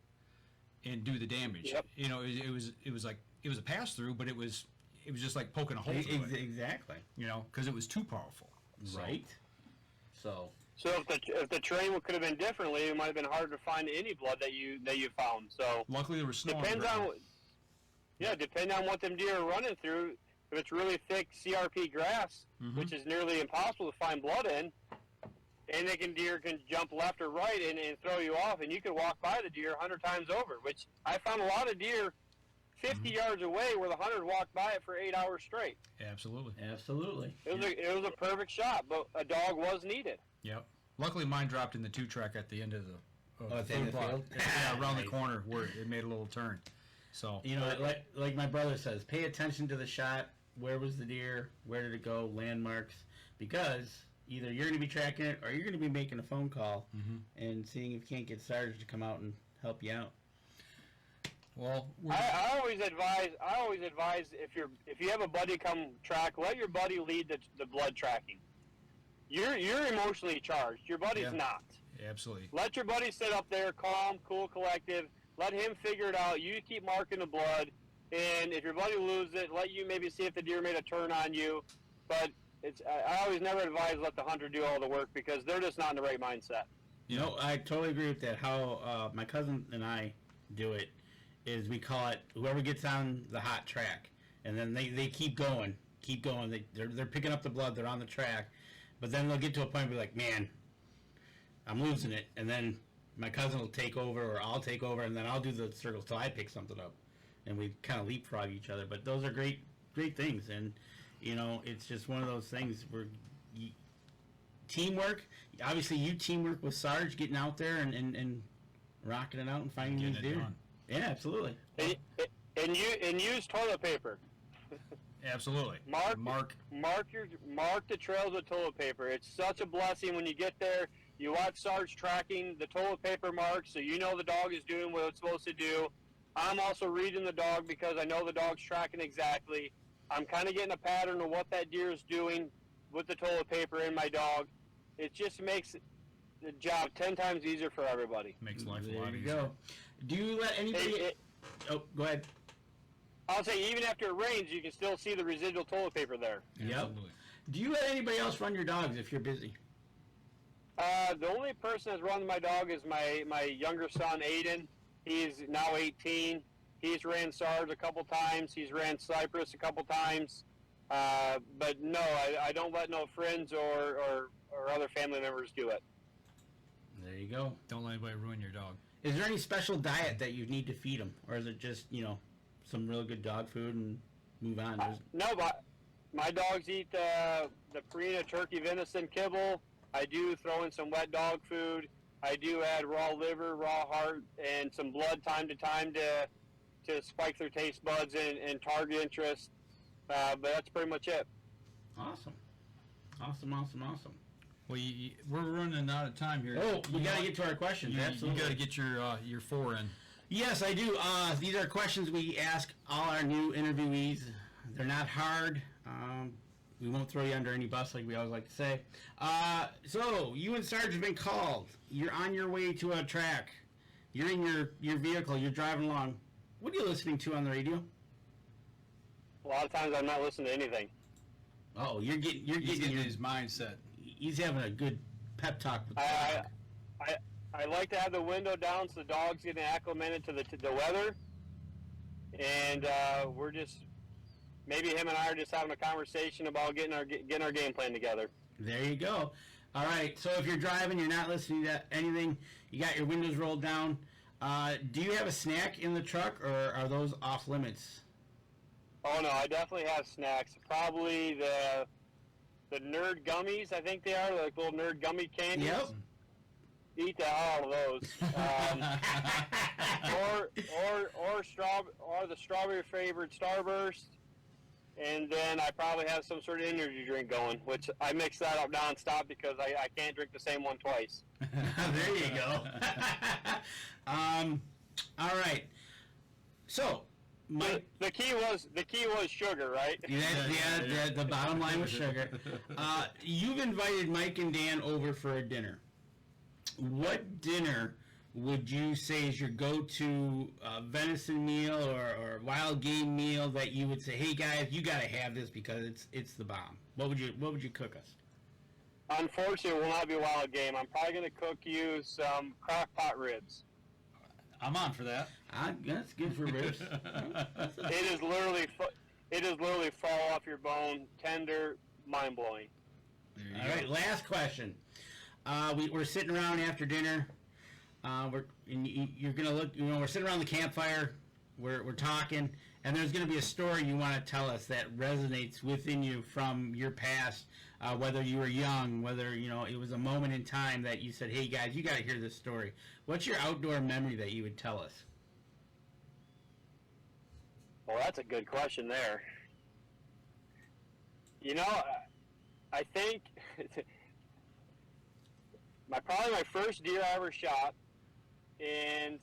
Speaker 1: and do the damage.
Speaker 3: Yep.
Speaker 1: It was like it was a pass through, but it was just like poking a hole through it.
Speaker 2: Exactly.
Speaker 1: Because it was too powerful.
Speaker 2: Right. So
Speaker 3: if the terrain could have been differently, it might have been harder to find any blood that you found. So
Speaker 1: luckily there was snow.
Speaker 3: Depending on what them deer are running through. If it's really thick CRP grass, which is nearly impossible to find blood in, and deer can jump left or right and throw you off, and you can walk by the deer 100 times over, which I found a lot of deer 50 yards away where the hunter walked by it for 8 hours straight.
Speaker 1: Absolutely.
Speaker 3: It was a perfect shot, but a dog was needed.
Speaker 1: Yep. Luckily mine dropped in the 2-track at the end of the
Speaker 2: at the end of the field?
Speaker 1: Yeah, around
Speaker 2: Nice.
Speaker 1: the corner where it made a little turn. So
Speaker 2: like my brother says, pay attention to the shot. Where was the deer? Where did it go? Landmarks. Because either you're going to be tracking it or you're going to be making a phone call and seeing if you can't get Sarge to come out and help you out.
Speaker 1: well,
Speaker 3: I always advise if you have a buddy come track, let your buddy lead the blood tracking. You're emotionally charged. Your buddy's not.
Speaker 1: absolutely.
Speaker 3: Let your buddy sit up there, calm, cool, collective. Let him figure it out. You keep marking the blood, and if your buddy loses it, let you maybe see if the deer made a turn on you. But I always never advise let the hunter do all the work because they're just not in the right mindset.
Speaker 2: You know, I totally agree with that. How my cousin and I do it is we call it whoever gets on the hot track, and then they keep going. They're picking up the blood. They're on the track, but then they'll get to a point where like, man, I'm losing it, and then my cousin will take over, or I'll take over, and then I'll do the circle till I pick something up, and we kind of leapfrog each other. But those are great things, and you know, it's just one of those things where teamwork. Obviously, you teamwork with Sarge, getting out there and rocking it out and finding these deer.
Speaker 1: Done.
Speaker 2: Yeah, absolutely.
Speaker 3: And use toilet paper.
Speaker 1: Absolutely.
Speaker 3: Mark the trails with toilet paper. It's such a blessing when you get there. You watch Sarge tracking the toilet paper marks, so you know the dog is doing what it's supposed to do. I'm also reading the dog because I know the dog's tracking exactly. I'm kind of getting a pattern of what that deer is doing with the toilet paper in my dog. It just makes the job 10 times easier for everybody.
Speaker 1: Makes life a
Speaker 2: There
Speaker 1: lot
Speaker 2: you
Speaker 1: easier.
Speaker 2: go. Do you let anybody... Oh, go ahead.
Speaker 3: I'll say even after it rains, you can still see the residual toilet paper there.
Speaker 2: Yep.
Speaker 1: Absolutely.
Speaker 2: Do you let anybody else run your dogs if you're busy?
Speaker 3: The only person that's run my dog is my younger son, Aiden. He's now 18. He's ran Sarge a couple times. He's ran Cypress a couple times. But no, I don't let no friends or other family members do it.
Speaker 2: There you go.
Speaker 1: Don't let anybody ruin your dog.
Speaker 2: Is there any special diet that you need to feed them? Or is it just, you know, some real good dog food and move on?
Speaker 3: No, but my dogs eat the Purina turkey venison kibble. I do throw in some wet dog food. I do add raw liver, raw heart, and some blood time to time to spike their taste buds and target interest. But that's pretty much it.
Speaker 2: Awesome.
Speaker 1: Well, we're running out of time here.
Speaker 2: Oh, we got to get to our questions.
Speaker 1: You
Speaker 2: Absolutely.
Speaker 1: got to get your 4 in.
Speaker 2: Yes, I do. These are questions we ask all our new interviewees. They're not hard. We won't throw you under any bus like we always like to say. So, you and Sarge have been called. You're on your way to a track. You're in your vehicle. You're driving along. What are you listening to on the radio?
Speaker 3: A lot of times I'm not listening to anything.
Speaker 2: Oh,
Speaker 1: He's
Speaker 2: getting
Speaker 1: getting
Speaker 2: your,
Speaker 1: his mindset.
Speaker 2: he's having a good pep talk with the dog.
Speaker 3: I like to have the window down so the dog's getting acclimated to the weather. And we're just, maybe him and I are just having a conversation about getting our game plan together.
Speaker 2: There you go. All right, so if you're driving, you're not listening to anything, you got your windows rolled down. Do you have a snack in the truck, or are those off limits?
Speaker 3: Oh, no, I definitely have snacks. Probably the Nerd Gummies, I think they are, like little Nerd Gummy candies.
Speaker 2: Yep.
Speaker 3: Eat the hell out of those. Or the strawberry flavored Starburst. And then I probably have some sort of energy drink going, which I mix that up nonstop because I can't drink the same one twice.
Speaker 2: There you go. All right. So,
Speaker 3: The key was sugar, right?
Speaker 2: yeah, the bottom line was sugar. You've invited Mike and Dan over for a dinner. What dinner would you say is your go-to venison meal or wild game meal that you would say, hey guys, you got to have this because it's the bomb? What would you cook us?
Speaker 3: Unfortunately, it will not be wild game. I'm probably going to cook you some crock pot ribs.
Speaker 1: I'm on for that.
Speaker 2: That's good for ribs.
Speaker 3: It is literally fall off your bone, tender, mind blowing.
Speaker 2: All right, last question. We're sitting around after dinner. You're gonna look. You know, we're sitting around the campfire. We're talking, and there's gonna be a story you want to tell us that resonates within you from your past. Whether you were young, whether it was a moment in time that you said, "Hey guys, you got to hear this story." What's your outdoor memory that you would tell us?
Speaker 3: Well, that's a good question there. I think probably my first deer I ever shot, and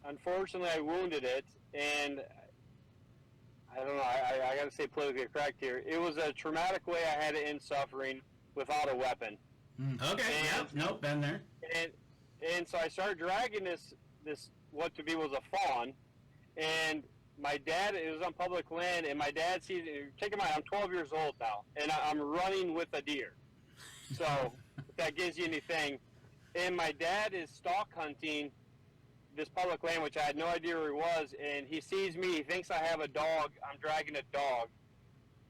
Speaker 3: unfortunately I wounded it, and I don't know, I got to say politically correct here. It was a traumatic way I had to end suffering without a weapon.
Speaker 2: Okay, nope, been there.
Speaker 3: And so I started dragging this what to be was a fawn, and my dad, it was on public land, and my dad sees it. Take in mind, I'm 12 years old now, and I'm running with a deer. So if that gives you anything. And my dad is stalk hunting this public land, which I had no idea where he was, and he sees me. He thinks I have a dog. I'm dragging a dog.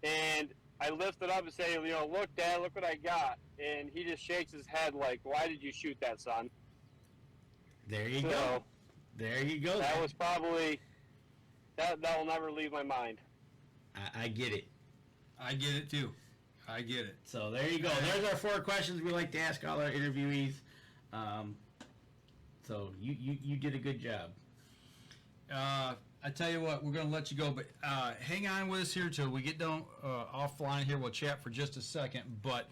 Speaker 3: And I lift it up and say, look, Dad, look what I got. And he just shakes his head like, why did you shoot that, son?
Speaker 2: There you go. There you go.
Speaker 3: That was probably, that will never leave my mind.
Speaker 2: I get it.
Speaker 1: I get it, too. I get it.
Speaker 2: So there you go. There's our 4 questions we like to ask all our interviewees. So you did a good job.
Speaker 1: I tell you what, we're going to let you go, but hang on with us here till we get down offline here. We'll chat for just a second. But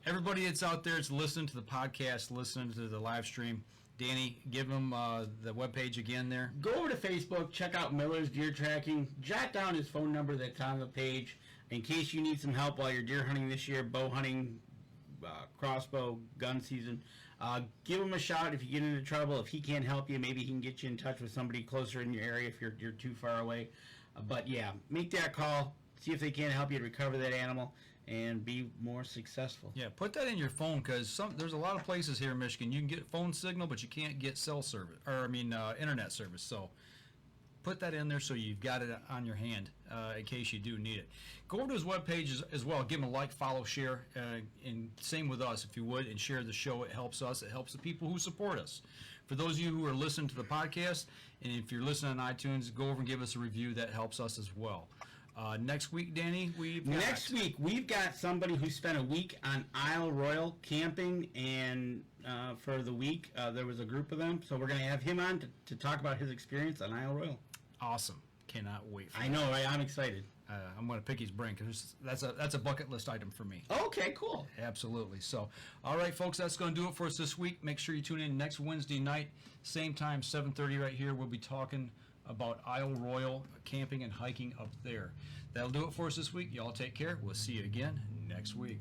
Speaker 1: everybody that's out there that's listening to the podcast, listening to the live stream, Danny, give them the webpage again there.
Speaker 2: Go over to Facebook, check out Miller's Deer Tracking. Jot down his phone number that's on the page in case you need some help while you're deer hunting this year, bow hunting, crossbow, gun season. Give him a shout if you get into trouble. If he can't help you, maybe he can get you in touch with somebody closer in your area if you're too far away. But yeah, make that call. See if they can't help you to recover that animal and be more successful.
Speaker 1: Yeah, put that in your phone because there's a lot of places here in Michigan you can get phone signal, but you can't get cell service internet service. So put that in there so you've got it on your hand in case you do need it. Go over to his webpage as well. Give him a like, follow, share, and same with us if you would, and share the show. It helps us. It helps the people who support us. For those of you who are listening to the podcast, and if you're listening on iTunes, go over and give us a review. That helps us as well. Next week, Danny, we've
Speaker 2: got somebody who spent a week on Isle Royal camping, and for the week there was a group of them, so we're going to have him on to talk about his experience on Isle Royal.
Speaker 1: Awesome. Cannot wait for
Speaker 2: I know, right? I'm excited.
Speaker 1: I'm going to pick his brain because that's a bucket list item for me.
Speaker 2: Okay, cool.
Speaker 1: Absolutely. So, all right, folks, that's going to do it for us this week. Make sure you tune in next Wednesday night, same time, 7:30 right here. We'll be talking about Isle Royal, camping and hiking up there. That'll do it for us this week. Y'all take care. We'll see you again next week.